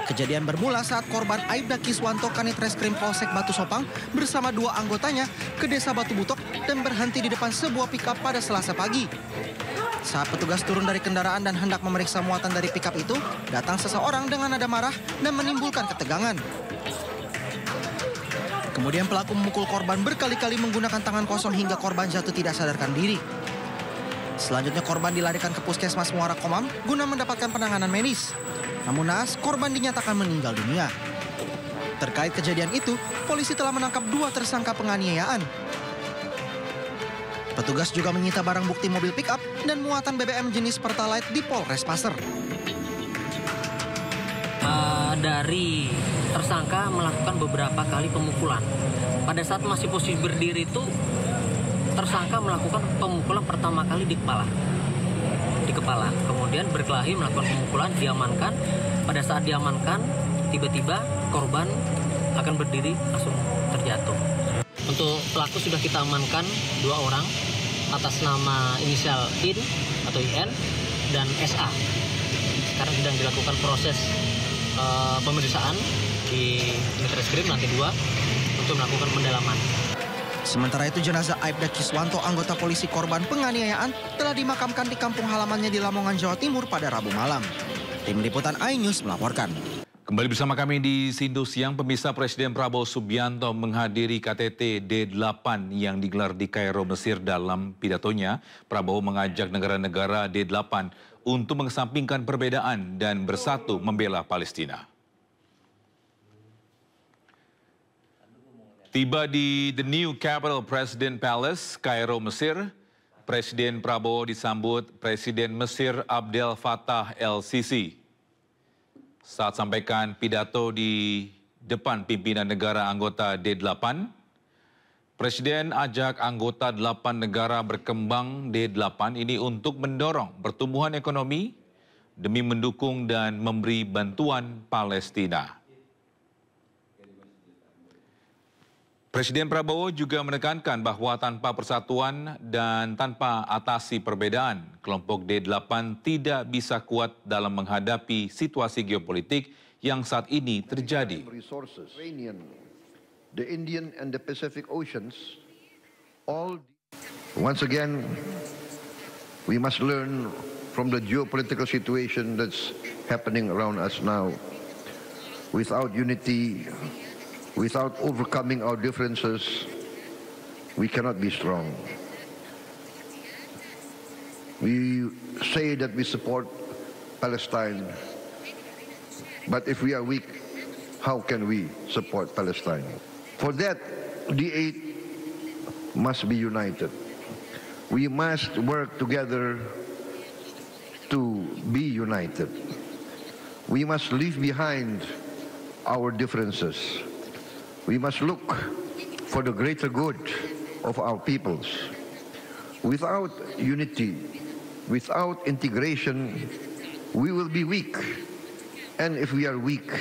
Kejadian bermula saat korban Aibda Kiswanto Kanit Reskrim Polsek Batu Sopang bersama dua anggotanya ke Desa Batu Butok dan berhenti di depan sebuah pikap pada Selasa pagi. Saat petugas turun dari kendaraan dan hendak memeriksa muatan dari pikap itu, datang seseorang dengan nada marah dan menimbulkan ketegangan. Kemudian pelaku memukul korban berkali-kali menggunakan tangan kosong hingga korban jatuh tidak sadarkan diri. Selanjutnya korban dilarikan ke Puskesmas Muara Komam guna mendapatkan penanganan medis. Namun naas, korban dinyatakan meninggal dunia. Terkait kejadian itu, polisi telah menangkap dua tersangka penganiayaan. Petugas juga menyita barang bukti mobil pick-up dan muatan BBM jenis Pertalite di Polres Pasir. Dari tersangka melakukan beberapa kali pemukulan. Pada saat masih posisi berdiri itu, tersangka melakukan pemukulan pertama kali di kepala. Kemudian berkelahi melakukan pemukulan, diamankan. Pada saat diamankan, tiba-tiba korban akan berdiri langsung terjatuh. Untuk pelaku sudah kita amankan 2 orang atas nama inisial IN atau IN dan SA. Sekarang sedang dilakukan proses pemeriksaan di unit reskrim lantai 2 untuk melakukan pendalaman. Sementara itu jenazah Aibda Kiswanto, anggota polisi korban penganiayaan, telah dimakamkan di kampung halamannya di Lamongan, Jawa Timur pada Rabu malam. Tim Liputan iNews melaporkan. Kembali bersama kami di Sindo Siang, pemirsa. Presiden Prabowo Subianto menghadiri KTT D8 yang digelar di Kairo, Mesir. Dalam pidatonya, Prabowo mengajak negara-negara D8 untuk mengesampingkan perbedaan dan bersatu membela Palestina. Tiba di The New Capital President Palace, Kairo, Mesir, Presiden Prabowo disambut Presiden Mesir Abdel Fattah el-Sisi. Saat sampaikan pidato di depan pimpinan negara anggota D8, Presiden ajak anggota 8 negara berkembang D8 ini untuk mendorong pertumbuhan ekonomi demi mendukung dan memberi bantuan Palestina. Presiden Prabowo juga menekankan bahwa tanpa persatuan dan tanpa atasi perbedaan, kelompok D8 tidak bisa kuat dalam menghadapi situasi geopolitik yang saat ini terjadi. The Indian and the Pacific Oceans, once again, we must learn from the geopolitical situation that's happening around us now. Without unity, without overcoming our differences, we cannot be strong. We say that we support Palestine, but if we are weak, how can we support Palestine? For that, D8 must be united. We must work together to be united. We must leave behind our differences. We must look for the greater good of our peoples. Without unity, without integration, we will be weak. And if we are weak,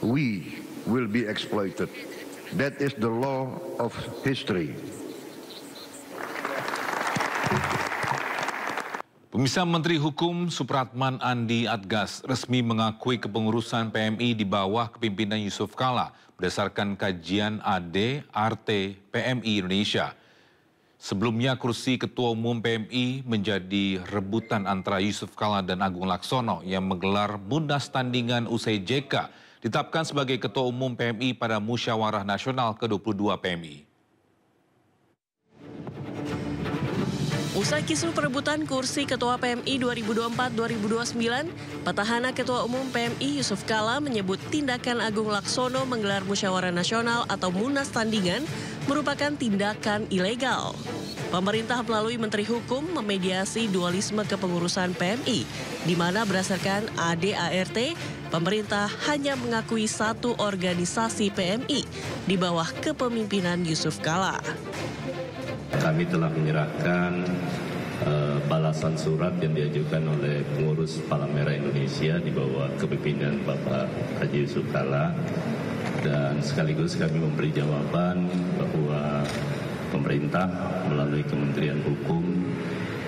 we will be exploited. That is the law of history. Pemirsa, Menteri Hukum Supratman Andi Adgas resmi mengakui kepengurusan PMI di bawah kepemimpinan Yusuf Kala berdasarkan kajian AD Arte PMI Indonesia. Sebelumnya kursi Ketua Umum PMI menjadi rebutan antara Yusuf Kala dan Agung Laksono yang menggelar munas tandingan usai JK ditetapkan sebagai Ketua Umum PMI pada Musyawarah Nasional ke-22 PMI. Usai kisruh perebutan kursi Ketua PMI 2024-2029, petahana Ketua Umum PMI Yusuf Kala menyebut tindakan Agung Laksono menggelar Musyawarah Nasional atau Munas Tandingan merupakan tindakan ilegal. Pemerintah melalui Menteri Hukum memediasi dualisme kepengurusan PMI, di mana berdasarkan ADART, pemerintah hanya mengakui satu organisasi PMI di bawah kepemimpinan Yusuf Kala. Kami telah menyerahkan balasan surat yang diajukan oleh pengurus Palang Merah Indonesia di bawah kepemimpinan Bapak Haji Yusuf Kala, dan sekaligus kami memberi jawaban bahwa pemerintah melalui Kementerian Hukum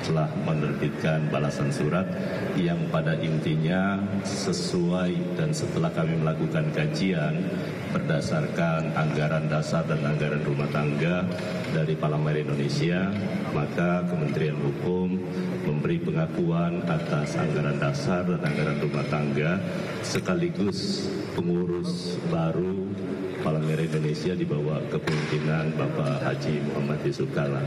telah menerbitkan balasan surat yang pada intinya sesuai dan setelah kami melakukan kajian berdasarkan anggaran dasar dan anggaran rumah tangga dari Palang Merah Indonesia, maka Kementerian Hukum memberi pengakuan atas anggaran dasar dan anggaran rumah tangga sekaligus pengurus baru Palang Merah Indonesia di bawah kepemimpinan Bapak Haji Muhammad Yusuf Kala.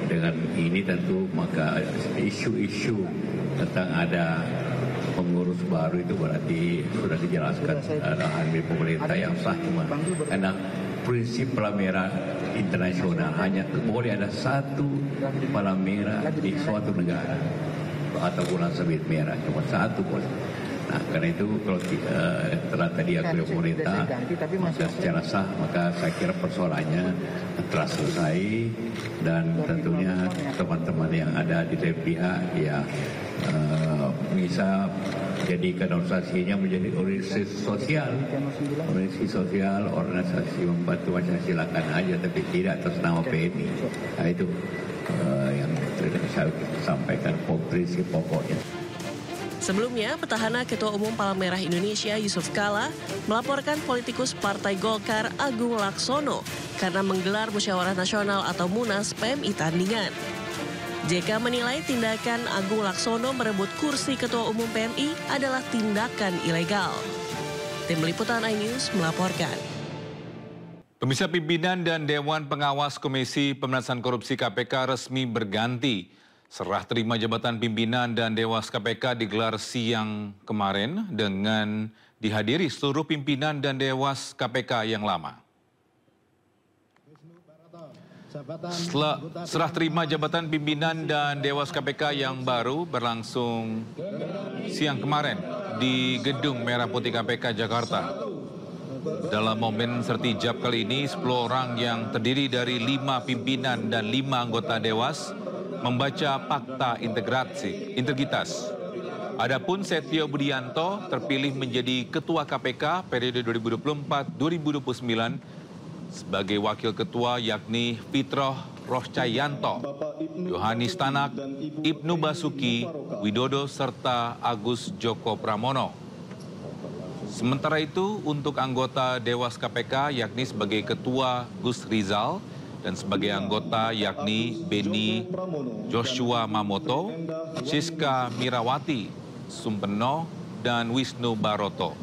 Dengan ini tentu maka isu-isu tentang ada pengurus baru itu berarti sudah dijelaskan arahan pemerintah yang sah, karena prinsip Palang Merah internasional hanya boleh ada satu Palang Merah di suatu negara atau bulan sabit merah, cuma satu boleh. Nah, karena itu kalau telah tadi aku pemerintah maka secara sah, maka saya kira persoalannya telah selesai, dan tentunya teman-teman yang ada di pihak ya bisa jadikan organisasinya menjadi organisasi sosial, organisasi membantu masyarakat, silakan aja, tapi tidak atas nama PMI. Nah, itu yang saya sampaikan prinsip pokoknya. Sebelumnya, petahana Ketua Umum Palang Merah Indonesia Yusuf Kala melaporkan politikus Partai Golkar Agung Laksono karena menggelar Musyawarah Nasional atau Munas PMI Tandingan. JK menilai tindakan Agung Laksono merebut kursi Ketua Umum PMI adalah tindakan ilegal. Tim Liputan iNews melaporkan. Pemirsa, pimpinan dan Dewan Pengawas Komisi Pemberantasan Korupsi KPK resmi berganti. Serah terima jabatan pimpinan dan Dewas KPK digelar siang kemarin dengan dihadiri seluruh pimpinan dan Dewas KPK yang lama. Setelah serah terima jabatan pimpinan dan Dewas KPK yang baru berlangsung siang kemarin di Gedung Merah Putih KPK Jakarta. Dalam momen sertijab kali ini, 10 orang yang terdiri dari 5 pimpinan dan 5 anggota Dewas membaca Fakta Integritas. Adapun Setio Budianto terpilih menjadi Ketua KPK periode 2024-2029 sebagai Wakil Ketua yakni Fitroh Rohcayanto, Yohanis Tanak, Ibnu Basuki, Widodo serta Agus Joko Pramono. Sementara itu untuk anggota Dewas KPK yakni sebagai Ketua Gus Rizal, dan sebagai anggota yakni Beni Joshua Mamoto, Siska Mirawati Sumpeno, dan Wisnu Baroto.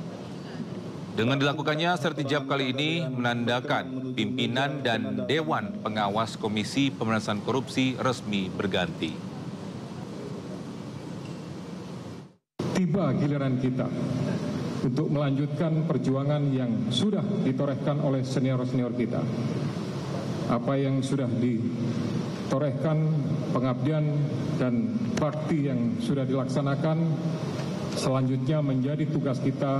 Dengan dilakukannya sertijab kali ini menandakan pimpinan dan Dewan Pengawas Komisi Pemberantasan Korupsi resmi berganti. Tiba giliran kita untuk melanjutkan perjuangan yang sudah ditorehkan oleh senior-senior kita. Apa yang sudah ditorehkan, pengabdian dan bakti yang sudah dilaksanakan, selanjutnya menjadi tugas kita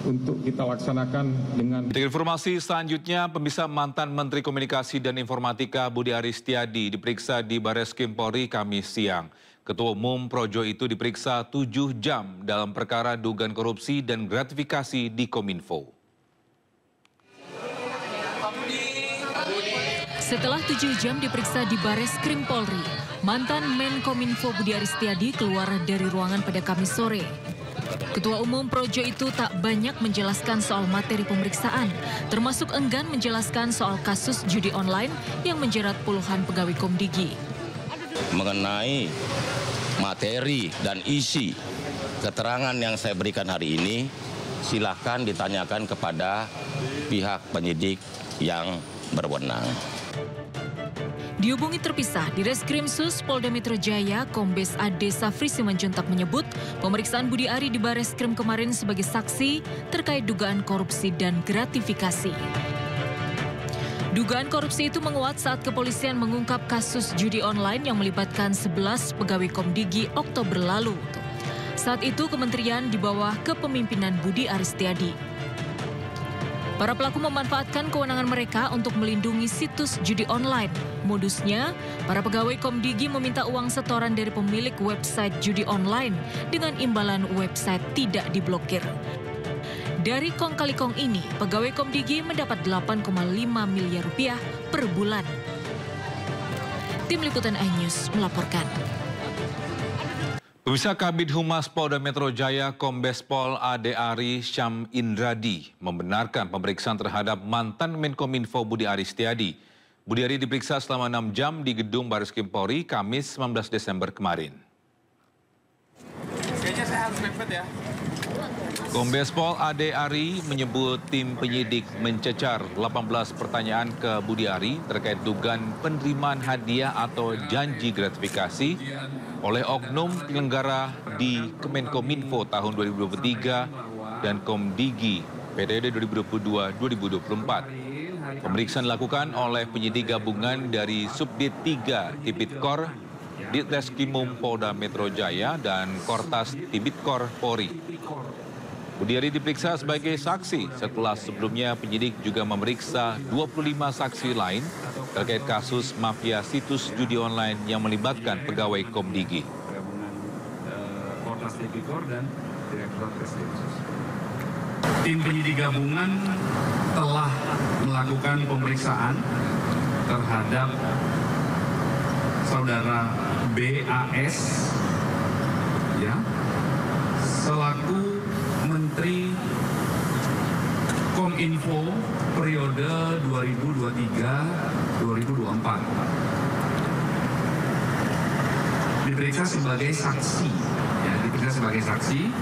untuk kita laksanakan dengan... Informasi selanjutnya, pemirsa, mantan Menteri Komunikasi dan Informatika Budi Aris Setiadi diperiksa di Barreskrim Polri Kamis siang. Ketua Umum Projo itu diperiksa 7 jam dalam perkara dugaan korupsi dan gratifikasi di Kominfo. Setelah 7 jam diperiksa di Barreskrim Polri, mantan Menkominfo Budi Aris Setiadi keluar dari ruangan pada Kamis sore. Ketua Umum Projo itu tak banyak menjelaskan soal materi pemeriksaan, termasuk enggan menjelaskan soal kasus judi online yang menjerat puluhan pegawai Komdigi. Mengenai materi dan isi keterangan yang saya berikan hari ini, silakan ditanyakan kepada pihak penyidik yang berwenang. Dihubungi terpisah, Direskrim Sus Polda Metro Jaya, Kombes Ade Safri Simanjuntak menyebut pemeriksaan Budi Ari di Bareskrim kemarin sebagai saksi terkait dugaan korupsi dan gratifikasi. Dugaan korupsi itu menguat saat kepolisian mengungkap kasus judi online yang melibatkan 11 pegawai Komdigi Oktober lalu. Saat itu kementerian di bawah kepemimpinan Budi Ari Setiadi. Para pelaku memanfaatkan kewenangan mereka untuk melindungi situs judi online. Modusnya, para pegawai Komdigi meminta uang setoran dari pemilik website judi online dengan imbalan website tidak diblokir. Dari kong kali kong ini, pegawai Komdigi mendapat 8,5 miliar rupiah per bulan. Tim Liputan iNews melaporkan. Pemirsa, Kabid Humas Polda Metro Jaya Kombes Pol Ade Ari Syam Indradi membenarkan pemeriksaan terhadap mantan Menkominfo Budi Ari Setiadi. Budi Ari diperiksa selama 6 jam di gedung Bareskrim Polri Kamis 19 Desember kemarin. Kayaknya saya harus mepet ya. Kombes Pol Ade Ari menyebut tim penyidik mencecar 18 pertanyaan ke Budi Ari terkait dugaan penerimaan hadiah atau janji gratifikasi oleh oknum penyelenggara di Kemenkominfo tahun 2023 dan Komdigi periode 2022-2024. Pemeriksaan dilakukan oleh penyidik gabungan dari Subdit 3 Tipikor, Ditreskrimum Polda Metro Jaya dan Kortas Tipikor Polri. Budi Ari diperiksa sebagai saksi setelah sebelumnya penyidik juga memeriksa 25 saksi lain terkait kasus mafia situs judi online yang melibatkan pegawai Komdigi. Tim penyidik gabungan telah melakukan pemeriksaan terhadap saudara BAS ya, selaku Menteri Kominfo periode 2023-2024. Diperiksa sebagai saksi, ya, diperiksa sebagai saksi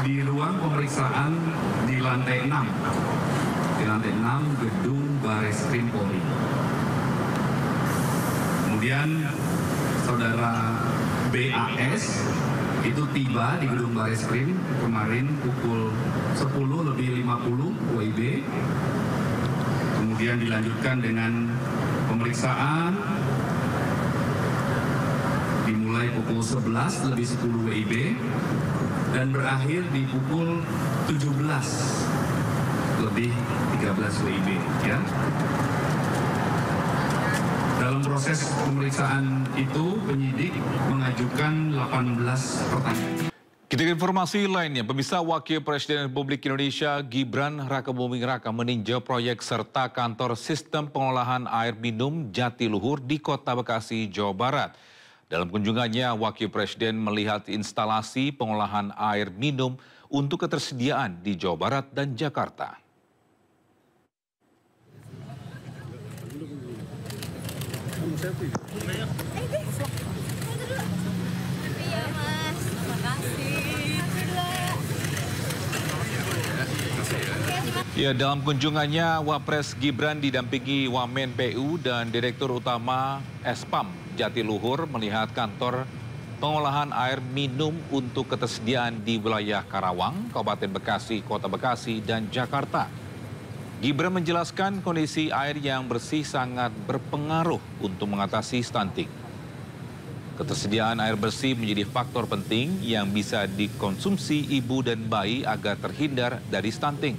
di ruang pemeriksaan di lantai 6, di lantai 6 gedung Bareskrim Polri. Kemudian saudara BAS itu tiba di gedung Bareskrim kemarin pukul 10:50 WIB. Kemudian dilanjutkan dengan pemeriksaan dimulai pukul 11:10 WIB dan berakhir di pukul 17:13 WIB ya. Dalam proses pemeriksaan itu, penyidik mengajukan 18 pertanyaan. Kita ke informasi lainnya, pemirsa, Wakil Presiden Republik Indonesia Gibran Rakebuming Raka meninjau proyek serta kantor sistem pengolahan air minum Jatiluhur di Kota Bekasi, Jawa Barat. Dalam kunjungannya, Wakil Presiden melihat instalasi pengolahan air minum untuk ketersediaan di Jawa Barat dan Jakarta. Ya, dalam kunjungannya, Wapres Gibran didampingi Wamen PU dan Direktur Utama Espam Jatiluhur melihat kantor pengolahan air minum untuk ketersediaan di wilayah Karawang, Kabupaten Bekasi, Kota Bekasi, dan Jakarta. Gibran menjelaskan kondisi air yang bersih sangat berpengaruh untuk mengatasi stunting. Ketersediaan air bersih menjadi faktor penting yang bisa dikonsumsi ibu dan bayi agar terhindar dari stunting.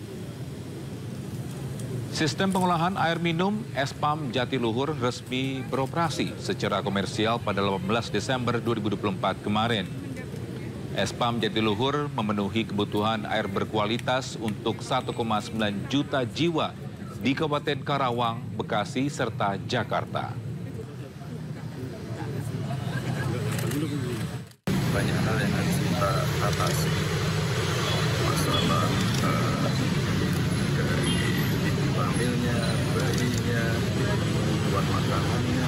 Sistem pengolahan air minum Espam Jatiluhur resmi beroperasi secara komersial pada 18 Desember 2024 kemarin. Espam Jatiluhur memenuhi kebutuhan air berkualitas untuk 1,9 juta jiwa di Kabupaten Karawang, Bekasi, serta Jakarta. Banyak hal yang harus kita atasi masalah dari ibu hamilnya, bayinya, buat makanannya,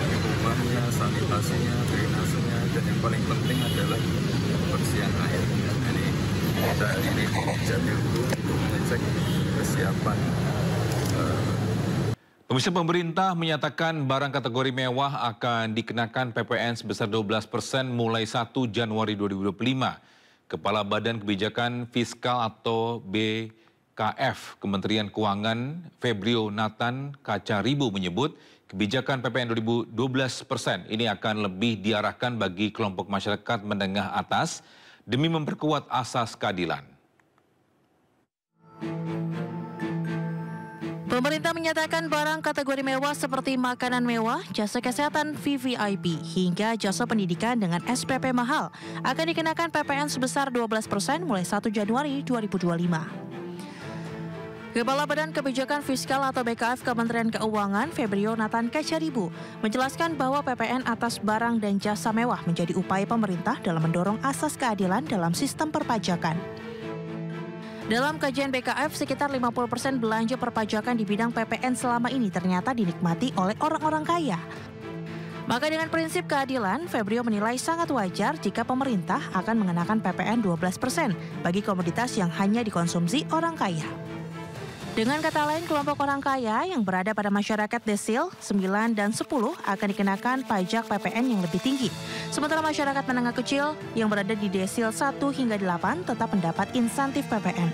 minumannya, sanitasinya, drainasenya, dan yang paling penting adalah kebersihan airnya. Ini kita ini jadi untuk mengecek kesiapan. Pemirsa, pemerintah menyatakan barang kategori mewah akan dikenakan PPN sebesar 12% mulai 1 Januari 2025. Kepala Badan Kebijakan Fiskal atau BKF Kementerian Keuangan Febrio Nathan Kacaribu menyebut kebijakan PPN 12% ini akan lebih diarahkan bagi kelompok masyarakat menengah atas demi memperkuat asas keadilan. Pemerintah menyatakan barang kategori mewah seperti makanan mewah, jasa kesehatan VVIP, hingga jasa pendidikan dengan SPP mahal akan dikenakan PPN sebesar 12% mulai 1 Januari 2025. Kepala Badan Kebijakan Fiskal atau BKF Kementerian Keuangan Febrio Nathan Kacaribu menjelaskan bahwa PPN atas barang dan jasa mewah menjadi upaya pemerintah dalam mendorong asas keadilan dalam sistem perpajakan. Dalam kajian BKF, sekitar 50% belanja perpajakan di bidang PPN selama ini ternyata dinikmati oleh orang-orang kaya. Maka dengan prinsip keadilan, Febrio menilai sangat wajar jika pemerintah akan mengenakan PPN 12% bagi komoditas yang hanya dikonsumsi orang kaya. Dengan kata lain, kelompok orang kaya yang berada pada masyarakat desil 9 dan 10 akan dikenakan pajak PPN yang lebih tinggi. Sementara masyarakat menengah kecil yang berada di desil 1 hingga 8 tetap mendapat insentif PPN.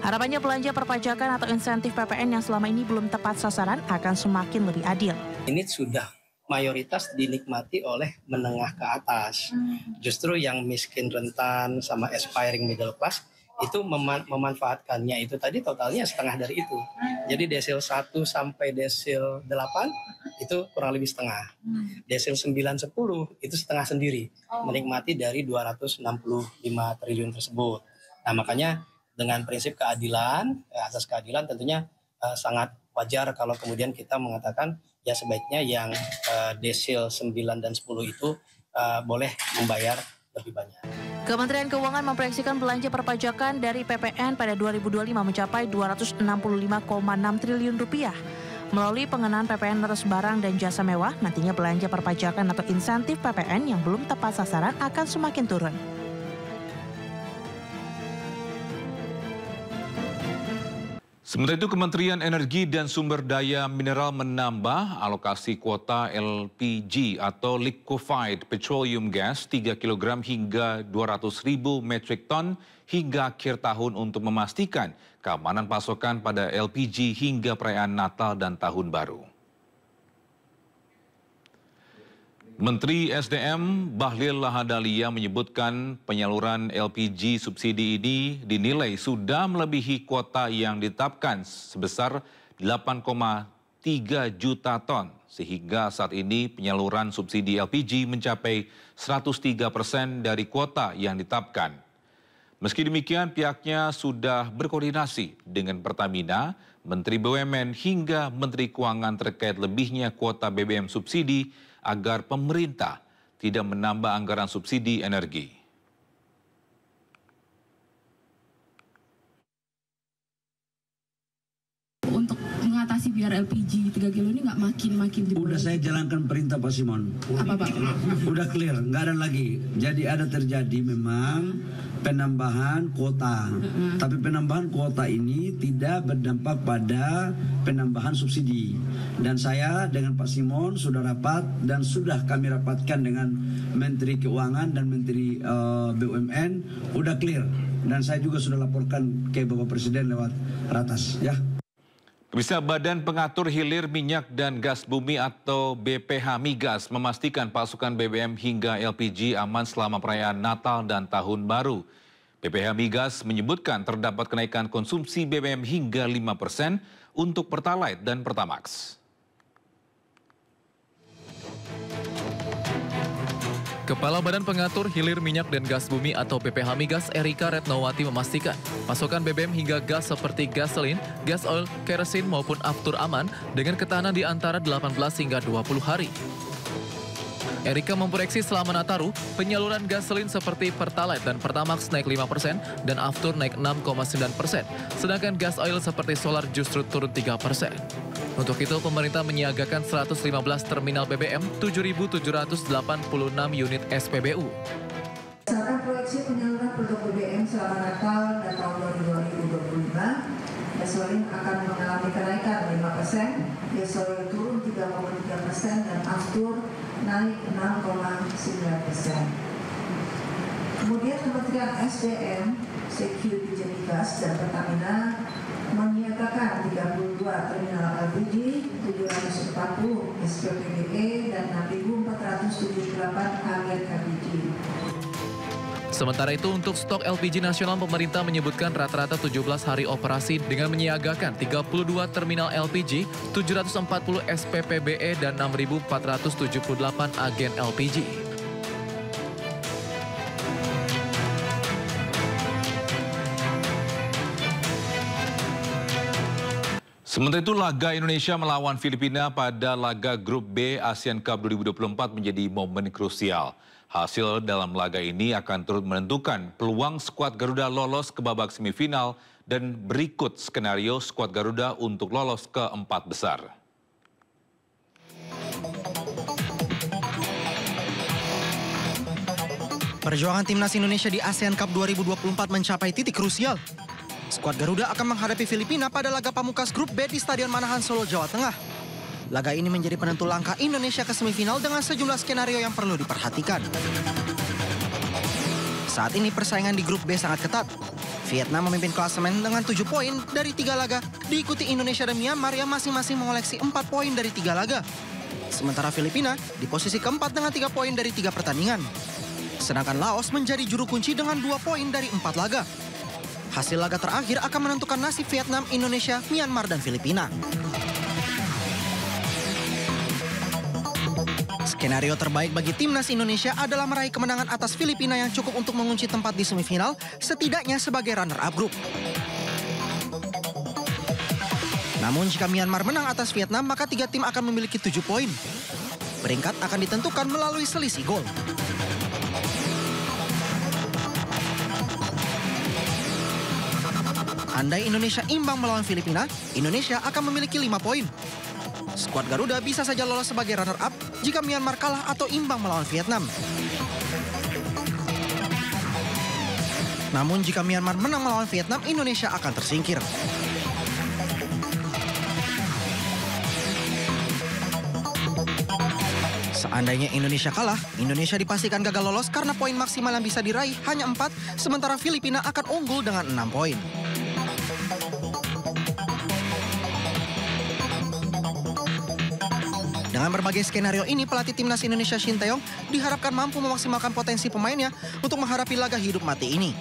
Harapannya belanja perpajakan atau insentif PPN yang selama ini belum tepat sasaran akan semakin lebih adil. Ini sudah mayoritas dinikmati oleh menengah ke atas. Justru yang miskin rentan sama aspiring middle class itu memanfaatkannya itu tadi totalnya setengah dari itu. Jadi desil 1 sampai desil 8 itu kurang lebih setengah. Desil 9, 10 itu setengah sendiri, menikmati dari 265 triliun tersebut. Nah makanya dengan prinsip keadilan, asas keadilan tentunya sangat wajar kalau kemudian kita mengatakan ya sebaiknya yang desil 9 dan 10 itu boleh membayar lebih banyak. Kementerian Keuangan memproyeksikan belanja perpajakan dari PPN pada 2025 mencapai 265,6 triliun rupiah. Melalui pengenaan PPN atas barang dan jasa mewah, nantinya belanja perpajakan atau insentif PPN yang belum tepat sasaran akan semakin turun. Sementara itu, Kementerian Energi dan Sumber Daya Mineral menambah alokasi kuota LPG atau Liquefied Petroleum Gas 3 kg hingga 200.000 metric ton hingga akhir tahun untuk memastikan keamanan pasokan pada LPG hingga perayaan Natal dan Tahun Baru. Menteri SDM Bahlil Lahadalia menyebutkan penyaluran LPG subsidi ini dinilai sudah melebihi kuota yang ditetapkan sebesar 8,3 juta ton, sehingga saat ini penyaluran subsidi LPG mencapai 103% dari kuota yang ditetapkan. Meski demikian, pihaknya sudah berkoordinasi dengan Pertamina, Menteri BUMN hingga Menteri Keuangan terkait lebihnya kuota BBM subsidi agar pemerintah tidak menambah anggaran subsidi energi. Untuk mengatasi biar LPG 3 kilo ini nggak makin Udah saya jalankan perintah Pak Simon. Apa Pak? Udah clear, nggak ada lagi. Jadi ada terjadi memang penambahan kuota. Tapi penambahan kuota ini tidak berdampak pada penambahan subsidi. Dan saya dengan Pak Simon sudah rapat dan sudah kami rapatkan dengan Menteri Keuangan dan Menteri BUMN, udah clear. Dan saya juga sudah laporkan ke Bapak Presiden lewat ratas, ya. Pemirsa, Badan Pengatur Hilir Minyak dan Gas Bumi atau BPH Migas memastikan pasokan BBM hingga LPG aman selama perayaan Natal dan Tahun Baru. BPH Migas menyebutkan terdapat kenaikan konsumsi BBM hingga 5% untuk Pertalite dan Pertamax. Kepala Badan Pengatur Hilir Minyak dan Gas Bumi atau BPH Migas Erika Retnowati memastikan pasokan BBM hingga gas seperti gasolin, gas oil, kerosin maupun aftur aman dengan ketahanan di antara 18 hingga 20 hari. Erika memproyeksi selama Nataru, penyaluran gasolin seperti Pertalite dan Pertamax naik 5% dan Aftur naik 6,9%. Sedangkan gas oil seperti Solar justru turun 3%. Untuk itu, pemerintah menyiagakan 115 terminal BBM, 7.786 unit SPBU. Berdasarkan proyeksi penyaluran produk BBM selama Natal dan tahun 2025, gasolin akan mengalami kenaikan 5%, gas oil turun 3,3% dan Aftur naik 6,9%. Kemudian Kementerian SDM, Security Gas dan Pertamina menyiagakan 32 terminal LPG, 740 SPPBE dan 6.478 agen LPG. Sementara itu untuk stok LPG nasional pemerintah menyebutkan rata-rata 17 hari operasi dengan menyiagakan 32 terminal LPG, 740 SPPBE dan 6.478 agen LPG. Sementara itu, laga Indonesia melawan Filipina pada laga Grup B ASEAN Cup 2024 menjadi momen krusial. Hasil dalam laga ini akan turut menentukan peluang skuad Garuda lolos ke babak semifinal dan berikut skenario skuad Garuda untuk lolos ke 4 besar. Perjuangan timnas Indonesia di ASEAN Cup 2024 mencapai titik krusial. Skuad Garuda akan menghadapi Filipina pada laga pamungkas Grup B di Stadion Manahan, Solo, Jawa Tengah. Laga ini menjadi penentu langkah Indonesia ke semifinal dengan sejumlah skenario yang perlu diperhatikan. Saat ini persaingan di Grup B sangat ketat. Vietnam memimpin klasemen dengan 7 poin dari 3 laga, diikuti Indonesia dan Myanmar yang masing-masing mengoleksi 4 poin dari 3 laga. Sementara Filipina di posisi keempat dengan 3 poin dari 3 pertandingan. Sedangkan Laos menjadi juru kunci dengan 2 poin dari 4 laga. Hasil laga terakhir akan menentukan nasib Vietnam, Indonesia, Myanmar, dan Filipina. Skenario terbaik bagi timnas Indonesia adalah meraih kemenangan atas Filipina yang cukup untuk mengunci tempat di semifinal, setidaknya sebagai runner-up grup. Namun jika Myanmar menang atas Vietnam, maka 3 tim akan memiliki 7 poin. Peringkat akan ditentukan melalui selisih gol. Andai Indonesia imbang melawan Filipina, Indonesia akan memiliki 5 poin. Skuad Garuda bisa saja lolos sebagai runner-up jika Myanmar kalah atau imbang melawan Vietnam. Namun jika Myanmar menang melawan Vietnam, Indonesia akan tersingkir. Seandainya Indonesia kalah, Indonesia dipastikan gagal lolos karena poin maksimal yang bisa diraih hanya 4, sementara Filipina akan unggul dengan 6 poin. Dengan berbagai skenario ini, pelatih timnas Indonesia Shin Tae-yong diharapkan mampu memaksimalkan potensi pemainnya untuk menghadapi laga hidup mati ini.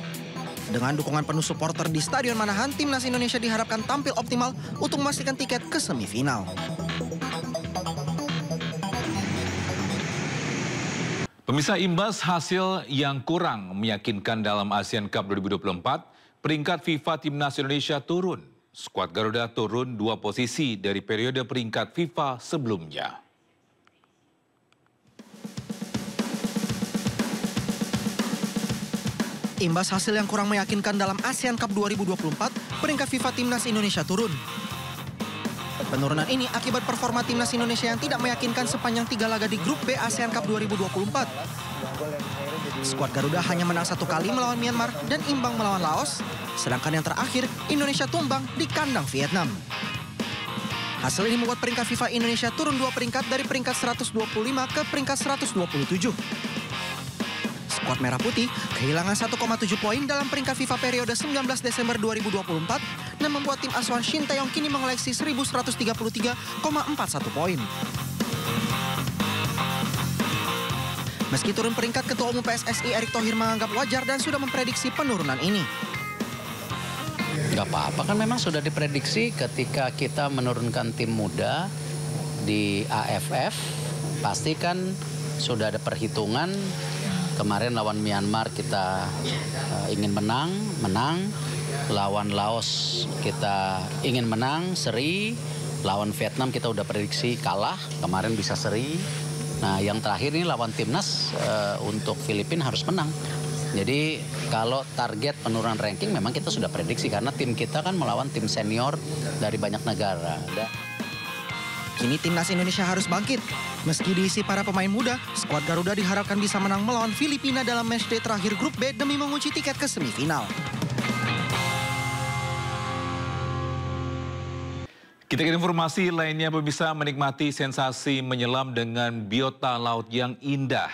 Dengan dukungan penuh supporter di Stadion Manahan, timnas Indonesia diharapkan tampil optimal untuk memastikan tiket ke semifinal. Pemirsa, imbas hasil yang kurang meyakinkan dalam ASEAN Cup 2024, peringkat FIFA Timnas Indonesia turun. Skuad Garuda turun 2 posisi dari periode peringkat FIFA sebelumnya. Imbas hasil yang kurang meyakinkan dalam ASEAN Cup 2024, peringkat FIFA Timnas Indonesia turun. Penurunan ini akibat performa Timnas Indonesia yang tidak meyakinkan sepanjang 3 laga di Grup B ASEAN Cup 2024. Skuad Garuda hanya menang 1 kali melawan Myanmar dan imbang melawan Laos, sedangkan yang terakhir Indonesia tumbang di kandang Vietnam. Hasil ini membuat peringkat FIFA Indonesia turun 2 peringkat dari peringkat 125 ke peringkat 127. Skuad Merah Putih kehilangan 1,7 poin dalam peringkat FIFA periode 19 Desember 2024 dan membuat tim asuhan Shin Tae-yong kini mengoleksi 1.133,41 poin. Meski turun peringkat, Ketua Umum PSSI Erick Thohir menganggap wajar dan sudah memprediksi penurunan ini. Gak apa-apa, kan memang sudah diprediksi ketika kita menurunkan tim muda di AFF, pasti kan sudah ada perhitungan. Kemarin lawan Myanmar kita ingin menang. Lawan Laos kita ingin menang, seri. Lawan Vietnam kita udah prediksi kalah, kemarin bisa seri. Nah, yang terakhir ini lawan timnas untuk Filipina harus menang. Jadi kalau target penurunan ranking memang kita sudah prediksi karena tim kita kan melawan tim senior dari banyak negara. Kini timnas Indonesia harus bangkit. Meski diisi para pemain muda, skuad Garuda diharapkan bisa menang melawan Filipina dalam matchday terakhir grup B demi mengunci tiket ke semifinal. Kita ke informasi lainnya, pemirsa, menikmati sensasi menyelam dengan biota laut yang indah.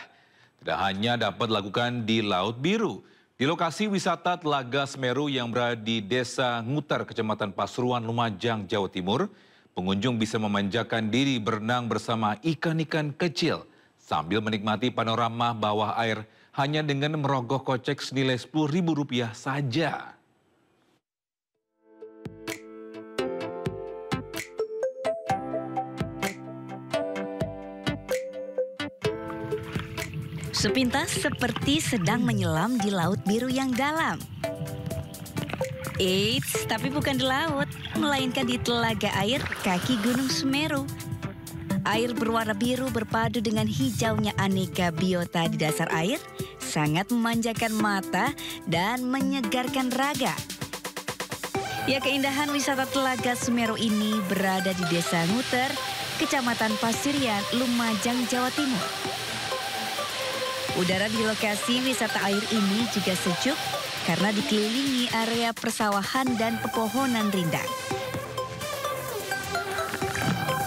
Tidak hanya dapat dilakukan di Laut Biru. Di lokasi wisata Telaga Semeru yang berada di Desa Nguter, Kecamatan Pasuruan, Lumajang, Jawa Timur, pengunjung bisa memanjakan diri berenang bersama ikan-ikan kecil sambil menikmati panorama bawah air hanya dengan merogoh kocek senilai Rp10.000 saja. Sepintas seperti sedang menyelam di laut biru yang dalam. Eits, tapi bukan di laut, melainkan di telaga air kaki Gunung Semeru. Air berwarna biru berpadu dengan hijaunya aneka biota di dasar air, sangat memanjakan mata dan menyegarkan raga. Ya, keindahan wisata Telaga Semeru ini berada di Desa Nguter, Kecamatan Pasirian, Lumajang, Jawa Timur. Udara di lokasi wisata air ini juga sejuk karena dikelilingi area persawahan dan pepohonan rindang.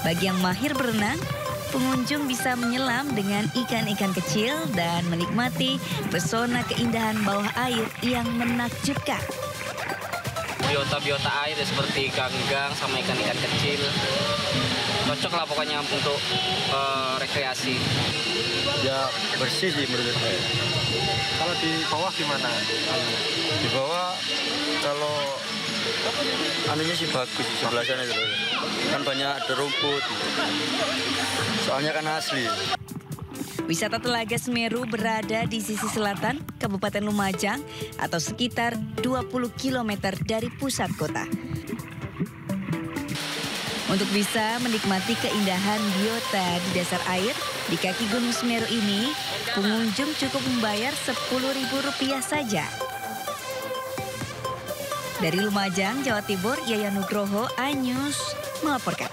Bagi yang mahir berenang, pengunjung bisa menyelam dengan ikan-ikan kecil dan menikmati pesona keindahan bawah air yang menakjubkan. Biota-biota air seperti ganggang sama ikan-ikan kecil. Cocok lah pokoknya untuk rekreasi. Ya bersih sih menurut saya. Kalau di bawah gimana? Di bawah kalau anunya sih bagus di sebelah sana gitu. Kan banyak ada rumput. Soalnya kan asli. Wisata Telaga Semeru berada di sisi selatan Kabupaten Lumajang atau sekitar 20 km dari pusat kota. Untuk bisa menikmati keindahan biota di dasar air di kaki Gunung Semeru ini, pengunjung cukup membayar Rp10.000 saja. Dari Lumajang, Jawa Timur, Yaya Nugroho, iNews melaporkan.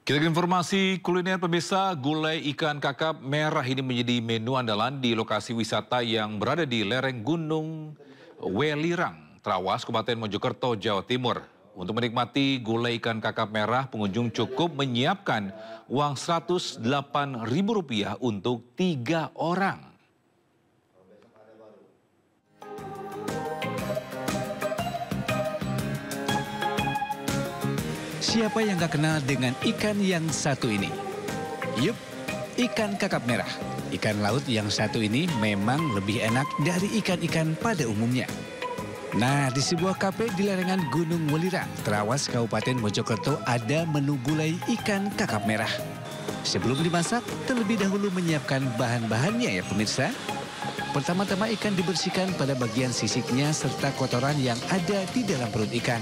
Kita ke informasi kuliner, pemirsa. Gulai ikan kakap merah ini menjadi menu andalan di lokasi wisata yang berada di lereng Gunung Welirang, Trawas, Kabupaten Mojokerto, Jawa Timur. Untuk menikmati gulai ikan kakap merah, pengunjung cukup menyiapkan uang Rp108.000 untuk 3 orang. Siapa yang gak kenal dengan ikan yang satu ini? Yup, ikan kakap merah. Ikan laut yang satu ini memang lebih enak dari ikan-ikan pada umumnya. Nah, di sebuah kafe di lereng Gunung Welirang, Trawas, Kabupaten Mojokerto ada menu gulai ikan kakap merah. Sebelum dimasak, terlebih dahulu menyiapkan bahan-bahannya ya pemirsa. Pertama-tama ikan dibersihkan pada bagian sisiknya serta kotoran yang ada di dalam perut ikan.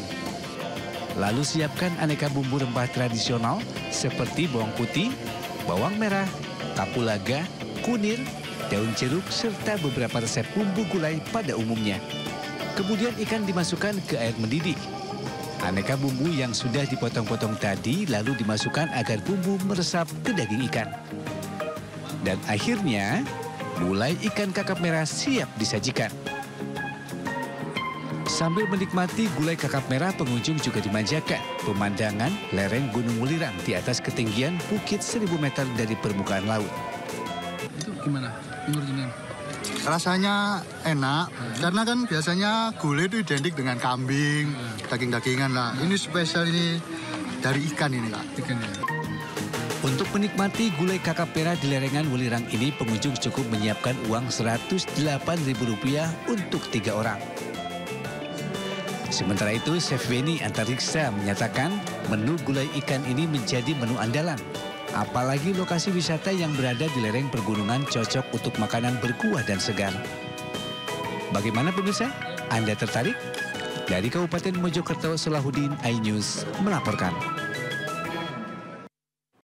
Lalu siapkan aneka bumbu rempah tradisional seperti bawang putih, bawang merah, kapulaga, kunir, daun jeruk, serta beberapa resep bumbu gulai pada umumnya. Kemudian ikan dimasukkan ke air mendidih. Aneka bumbu yang sudah dipotong-potong tadi lalu dimasukkan agar bumbu meresap ke daging ikan. Dan akhirnya, gulai ikan kakap merah siap disajikan. Sambil menikmati gulai kakap merah, pengunjung juga dimanjakan pemandangan lereng Gunung Welirang di atas ketinggian bukit 1000 meter dari permukaan laut. Itu gimana? Menurut rasanya enak, karena kan biasanya gulai itu identik dengan kambing, daging-dagingan lah. Ini spesial ini dari ikan ini Kak. Untuk menikmati gulai kakap merah di lereng Welirang ini, pengunjung cukup menyiapkan uang Rp108.000 untuk 3 orang. Sementara itu, Chef Beni Antariksa menyatakan menu gulai ikan ini menjadi menu andalan. Apalagi lokasi wisata yang berada di lereng pergunungan cocok untuk makanan berkuah dan segar. Bagaimana pemirsa? Anda tertarik? Dari Kabupaten Mojokerto, Salahuddin, iNews melaporkan.